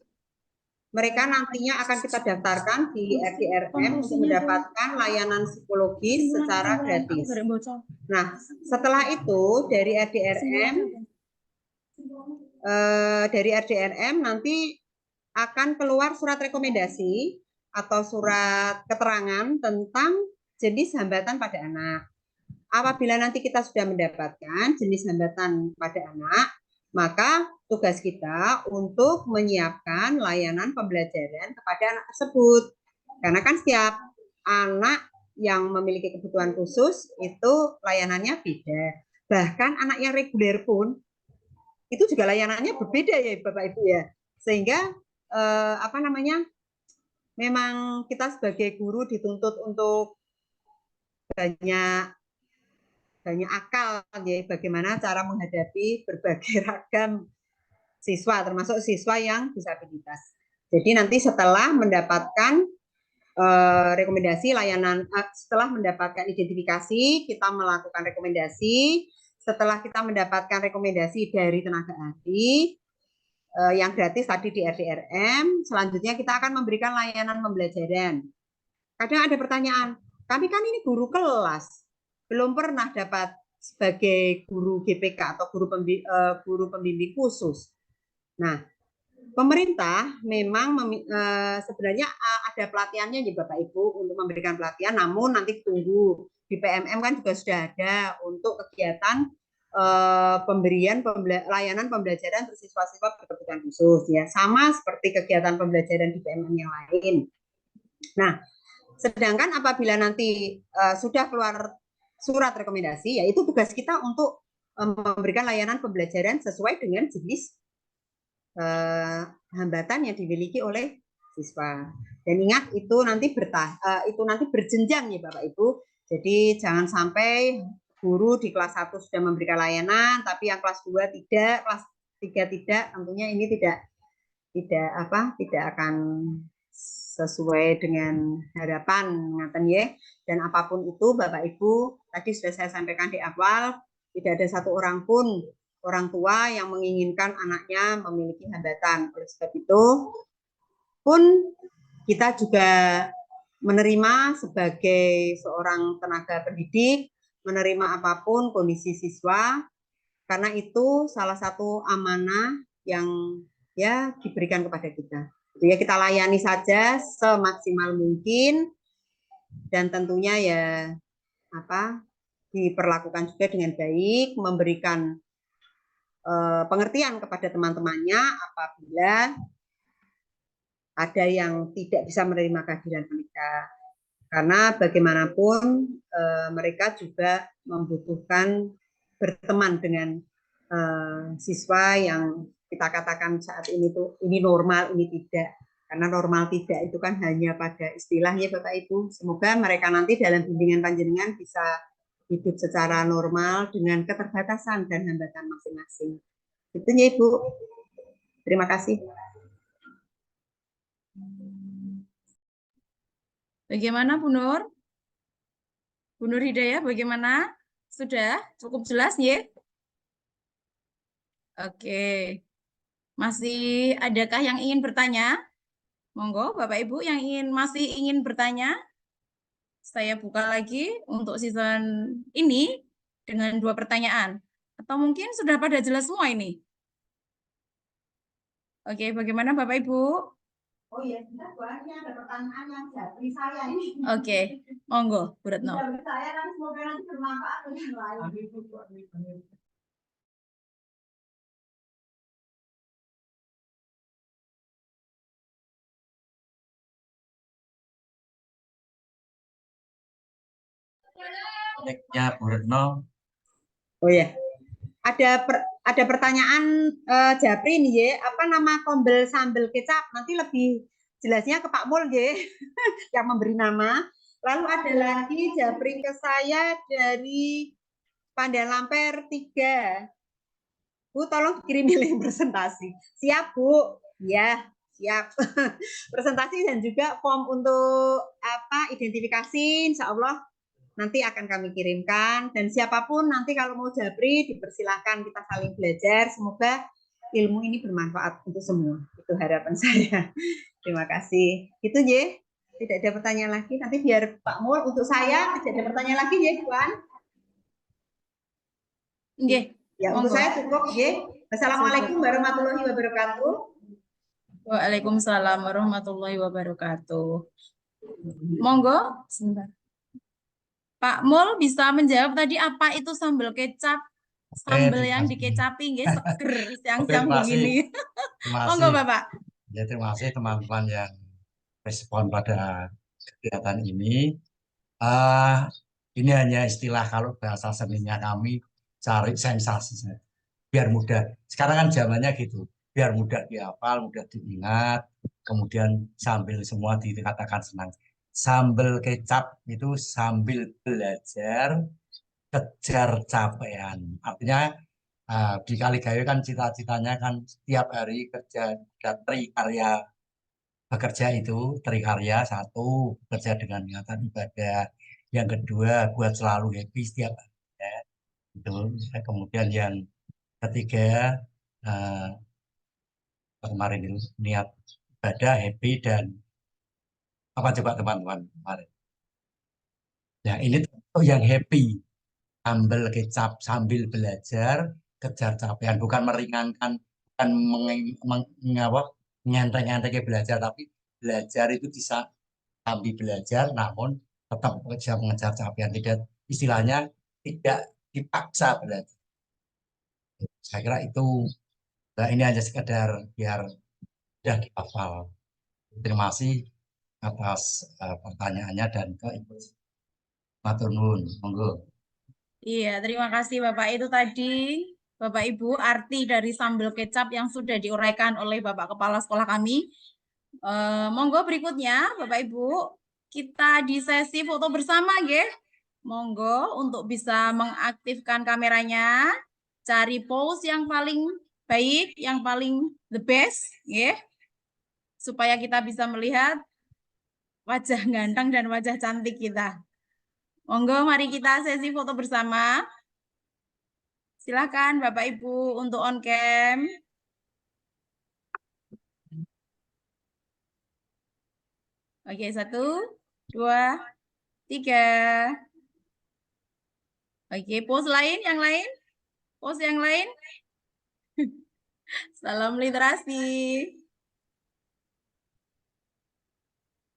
Mereka nantinya akan kita daftarkan di RDRM untuk mendapatkan layanan psikologis secara gratis. Nah, setelah itu dari RDRM nanti akan keluar surat rekomendasi atau surat keterangan tentang jenis hambatan pada anak. Apabila nanti kita sudah mendapatkan jenis hambatan pada anak, maka tugas kita untuk menyiapkan layanan pembelajaran kepada anak tersebut. Karena kan setiap anak yang memiliki kebutuhan khusus itu layanannya beda. Bahkan anak yang reguler pun itu juga layanannya berbeda ya Bapak Ibu ya. Sehingga memang kita sebagai guru dituntut untuk banyak akal ya, bagaimana cara menghadapi berbagai ragam siswa, termasuk siswa yang disabilitas. Jadi nanti setelah mendapatkan rekomendasi layanan, setelah mendapatkan identifikasi, kita melakukan rekomendasi. Setelah kita mendapatkan rekomendasi dari tenaga ahli yang gratis tadi di RDRM, selanjutnya kita akan memberikan layanan pembelajaran. Kadang ada pertanyaan, kami kan ini guru kelas, belum pernah dapat sebagai guru GPK atau guru pembimbing khusus. Nah, pemerintah memang sebenarnya ada pelatihannya ya Bapak Ibu untuk memberikan pelatihan, namun nanti tunggu di PMM kan juga sudah ada untuk kegiatan pemberian layanan pembelajaran untuk siswa-siswa berkebutuhan khusus ya, sama seperti kegiatan pembelajaran di PMM yang lain. Nah, sedangkan apabila nanti sudah keluar surat rekomendasi, yaitu tugas kita untuk memberikan layanan pembelajaran sesuai dengan jenis hambatan yang dimiliki oleh siswa. Dan ingat itu nanti berjenjang ya Bapak Ibu. Jadi jangan sampai guru di kelas 1 sudah memberikan layanan, tapi yang kelas 2 tidak, kelas 3 tidak. Tentunya ini tidak akan sesuai dengan harapan ngaten ya. Dan apapun itu Bapak Ibu, tadi sudah saya sampaikan di awal, tidak ada satu orang pun orang tua yang menginginkan anaknya memiliki hambatan. Oleh sebab itu pun kita juga menerima sebagai seorang tenaga pendidik, menerima apapun kondisi siswa, karena itu salah satu amanah yang ya diberikan kepada kita. Ya, kita layani saja semaksimal mungkin, dan tentunya ya diperlakukan juga dengan baik, memberikan pengertian kepada teman-temannya apabila ada yang tidak bisa menerima kehadiran mereka, karena bagaimanapun mereka juga membutuhkan berteman dengan siswa yang kita katakan saat ini normal, ini tidak. Karena normal tidak itu kan hanya pada istilahnya Bapak Ibu. Semoga mereka nanti dalam bimbingan panjenengan bisa hidup secara normal dengan keterbatasan dan hambatan masing-masing. Itu ya Ibu. Terima kasih. Bagaimana Bu Nur? Bu Nur Hidayah bagaimana? Sudah cukup jelas ya? Oke. Masih adakah yang ingin bertanya? Monggo Bapak Ibu yang masih ingin bertanya. Saya buka lagi untuk season ini dengan 2 pertanyaan. Atau mungkin sudah pada jelas semua ini? Oke, bagaimana Bapak Ibu? Oh iya, sebentar Bu, ini ada pertanyaan yang dari saya ini. Oke, monggo Bu Retno. Dari saya nanti semoga nanti bermanfaat bagi yang lain. Baiknya Bu Retno. Oh ya, ada pertanyaan Japri nih ya, apa nama kombel sambal kecap? Nanti lebih jelasnya ke Pak Mul ya, yang memberi nama. Lalu ada lagi Japri ke saya dari Pandan Lamper 3. Bu, tolong kirimi link presentasi. Siap Bu? Ya, siap. Presentasi dan juga form untuk identifikasi, insya Allah nanti akan kami kirimkan, dan siapapun nanti kalau mau Japri dipersilahkan, kita saling belajar, semoga ilmu ini bermanfaat untuk semua, itu harapan saya. Terima kasih. Itu ya, tidak ada pertanyaan lagi, nanti biar Pak Mul untuk saya tidak ada pertanyaan lagi ya Tuan. Nggih. Ya, untuk saya cukup ya. Assalamualaikum warahmatullahi wabarakatuh. Waalaikumsalam warahmatullahi wabarakatuh. Monggo, sebentar. Pak Mul bisa menjawab tadi apa itu sambal kecap? Sambal yang dikecapi nggih seger siang-siang begini. Monggo Bapak. Ya, terima kasih teman-teman yang respon pada kegiatan ini. Ini hanya istilah, kalau bahasa seninya kami cari sensasi biar mudah. Sekarang kan zamannya gitu, biar mudah dihafal, mudah diingat, kemudian sambil semua dikatakan senang. Sambal kecap itu sambil belajar kejar capaian. Artinya di Kaligawe kan cita-citanya kan setiap hari kerja trikarya. Bekerja itu trikarya, 1, bekerja dengan niatan ibadah. Yang kedua, buat selalu happy setiap hari. Ya. Itu. Kemudian yang ketiga, kemarin itu niat ibadah, happy, dan apa coba teman-teman kemarin? Ya, ini yang happy, sambil kecap, sambil belajar, kejar capaian, bukan meringankan, bukan nyantai-nyantai belajar, tapi belajar itu bisa sambil belajar, namun tetap bisa mengejar capaian, tidak istilahnya tidak dipaksa belajar. Saya kira itu, ini hanya sekedar biar sudah dihafal. Terima kasih atas pertanyaannya dan keikut. Matur nuwun, monggo. Iya, terima kasih Bapak. Itu tadi Bapak Ibu arti dari sambal kecap yang sudah diuraikan oleh Bapak Kepala Sekolah kami. Monggo berikutnya Bapak Ibu, kita di sesi foto bersama nggih. Monggo untuk bisa mengaktifkan kameranya, cari pose yang paling baik, yang paling the best nggih. Supaya kita bisa melihat wajah ganteng dan wajah cantik kita. Monggo, mari kita sesi foto bersama. Silakan Bapak Ibu untuk on cam. Oke, 1, 2, 3. Oke, pose lain, yang lain? Pose yang lain? Salam literasi.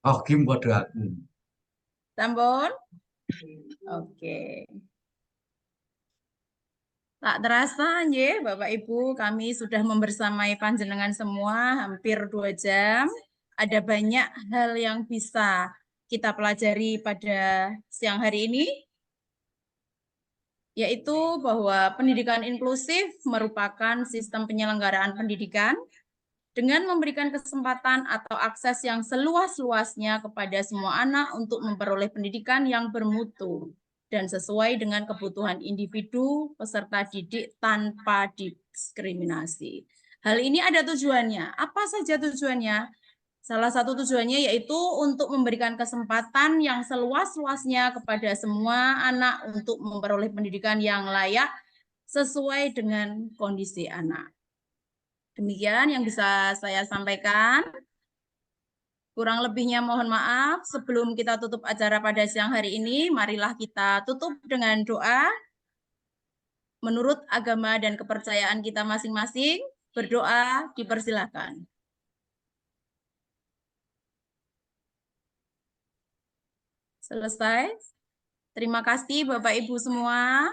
Oh, Kim kode aku. Sampun? Oke. Tak terasa nggih Bapak Ibu, kami sudah membersamai panjenengan semua hampir 2 jam. Ada banyak hal yang bisa kita pelajari pada siang hari ini, yaitu bahwa pendidikan inklusif merupakan sistem penyelenggaraan pendidikan dengan memberikan kesempatan atau akses yang seluas-luasnya kepada semua anak untuk memperoleh pendidikan yang bermutu dan sesuai dengan kebutuhan individu peserta didik tanpa diskriminasi. Hal ini ada tujuannya. Apa saja tujuannya? Salah satu tujuannya yaitu untuk memberikan kesempatan yang seluas-luasnya kepada semua anak untuk memperoleh pendidikan yang layak sesuai dengan kondisi anak. Demikian yang bisa saya sampaikan. Kurang lebihnya mohon maaf. Sebelum kita tutup acara pada siang hari ini, marilah kita tutup dengan doa. Menurut agama dan kepercayaan kita masing-masing, berdoa dipersilakan. Selesai. Terima kasih Bapak Ibu semua.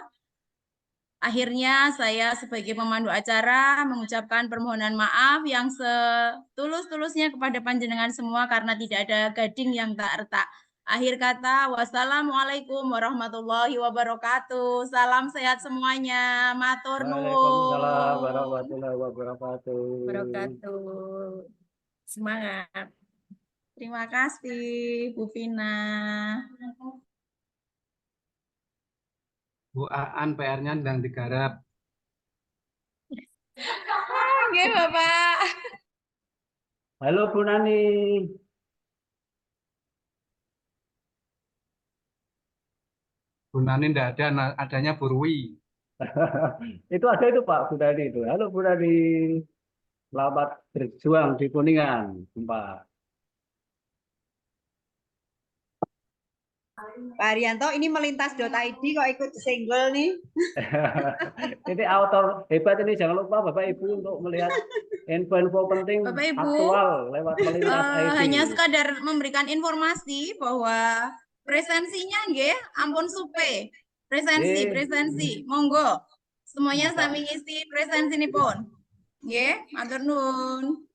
Akhirnya saya sebagai pemandu acara mengucapkan permohonan maaf yang setulus-tulusnya kepada panjenengan semua karena tidak ada gading yang tak retak. Akhir kata, wassalamualaikum warahmatullahi wabarakatuh. Salam sehat semuanya. Matur Waalaikumsalam nuwun. warahmatullahi wabarakatuh. Wabarakatuh. Semangat. Terima kasih, Bu Vina. Bu Aan PR-nya sedang digarap. Oke, Bapak. Halo Bu Nani. Bu Nani tidak ada, adanya Bu Rui. Itu ada itu Pak Bu Nani itu. Halo Bu Nani. Selamat berjuang di Kuningan, Pak. Pak Arianto, ini melintas.id kok ikut single nih. Ini autor hebat ini, jangan lupa Bapak Ibu untuk melihat info-info penting Bapak Ibu, aktual lewat melintas ID. hanya sekadar memberikan informasi bahwa presensinya nggih ampun supe. Presensi. Monggo. Semuanya sami ngisi presensi nipun. Nggih, matur nuwun.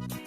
kasih.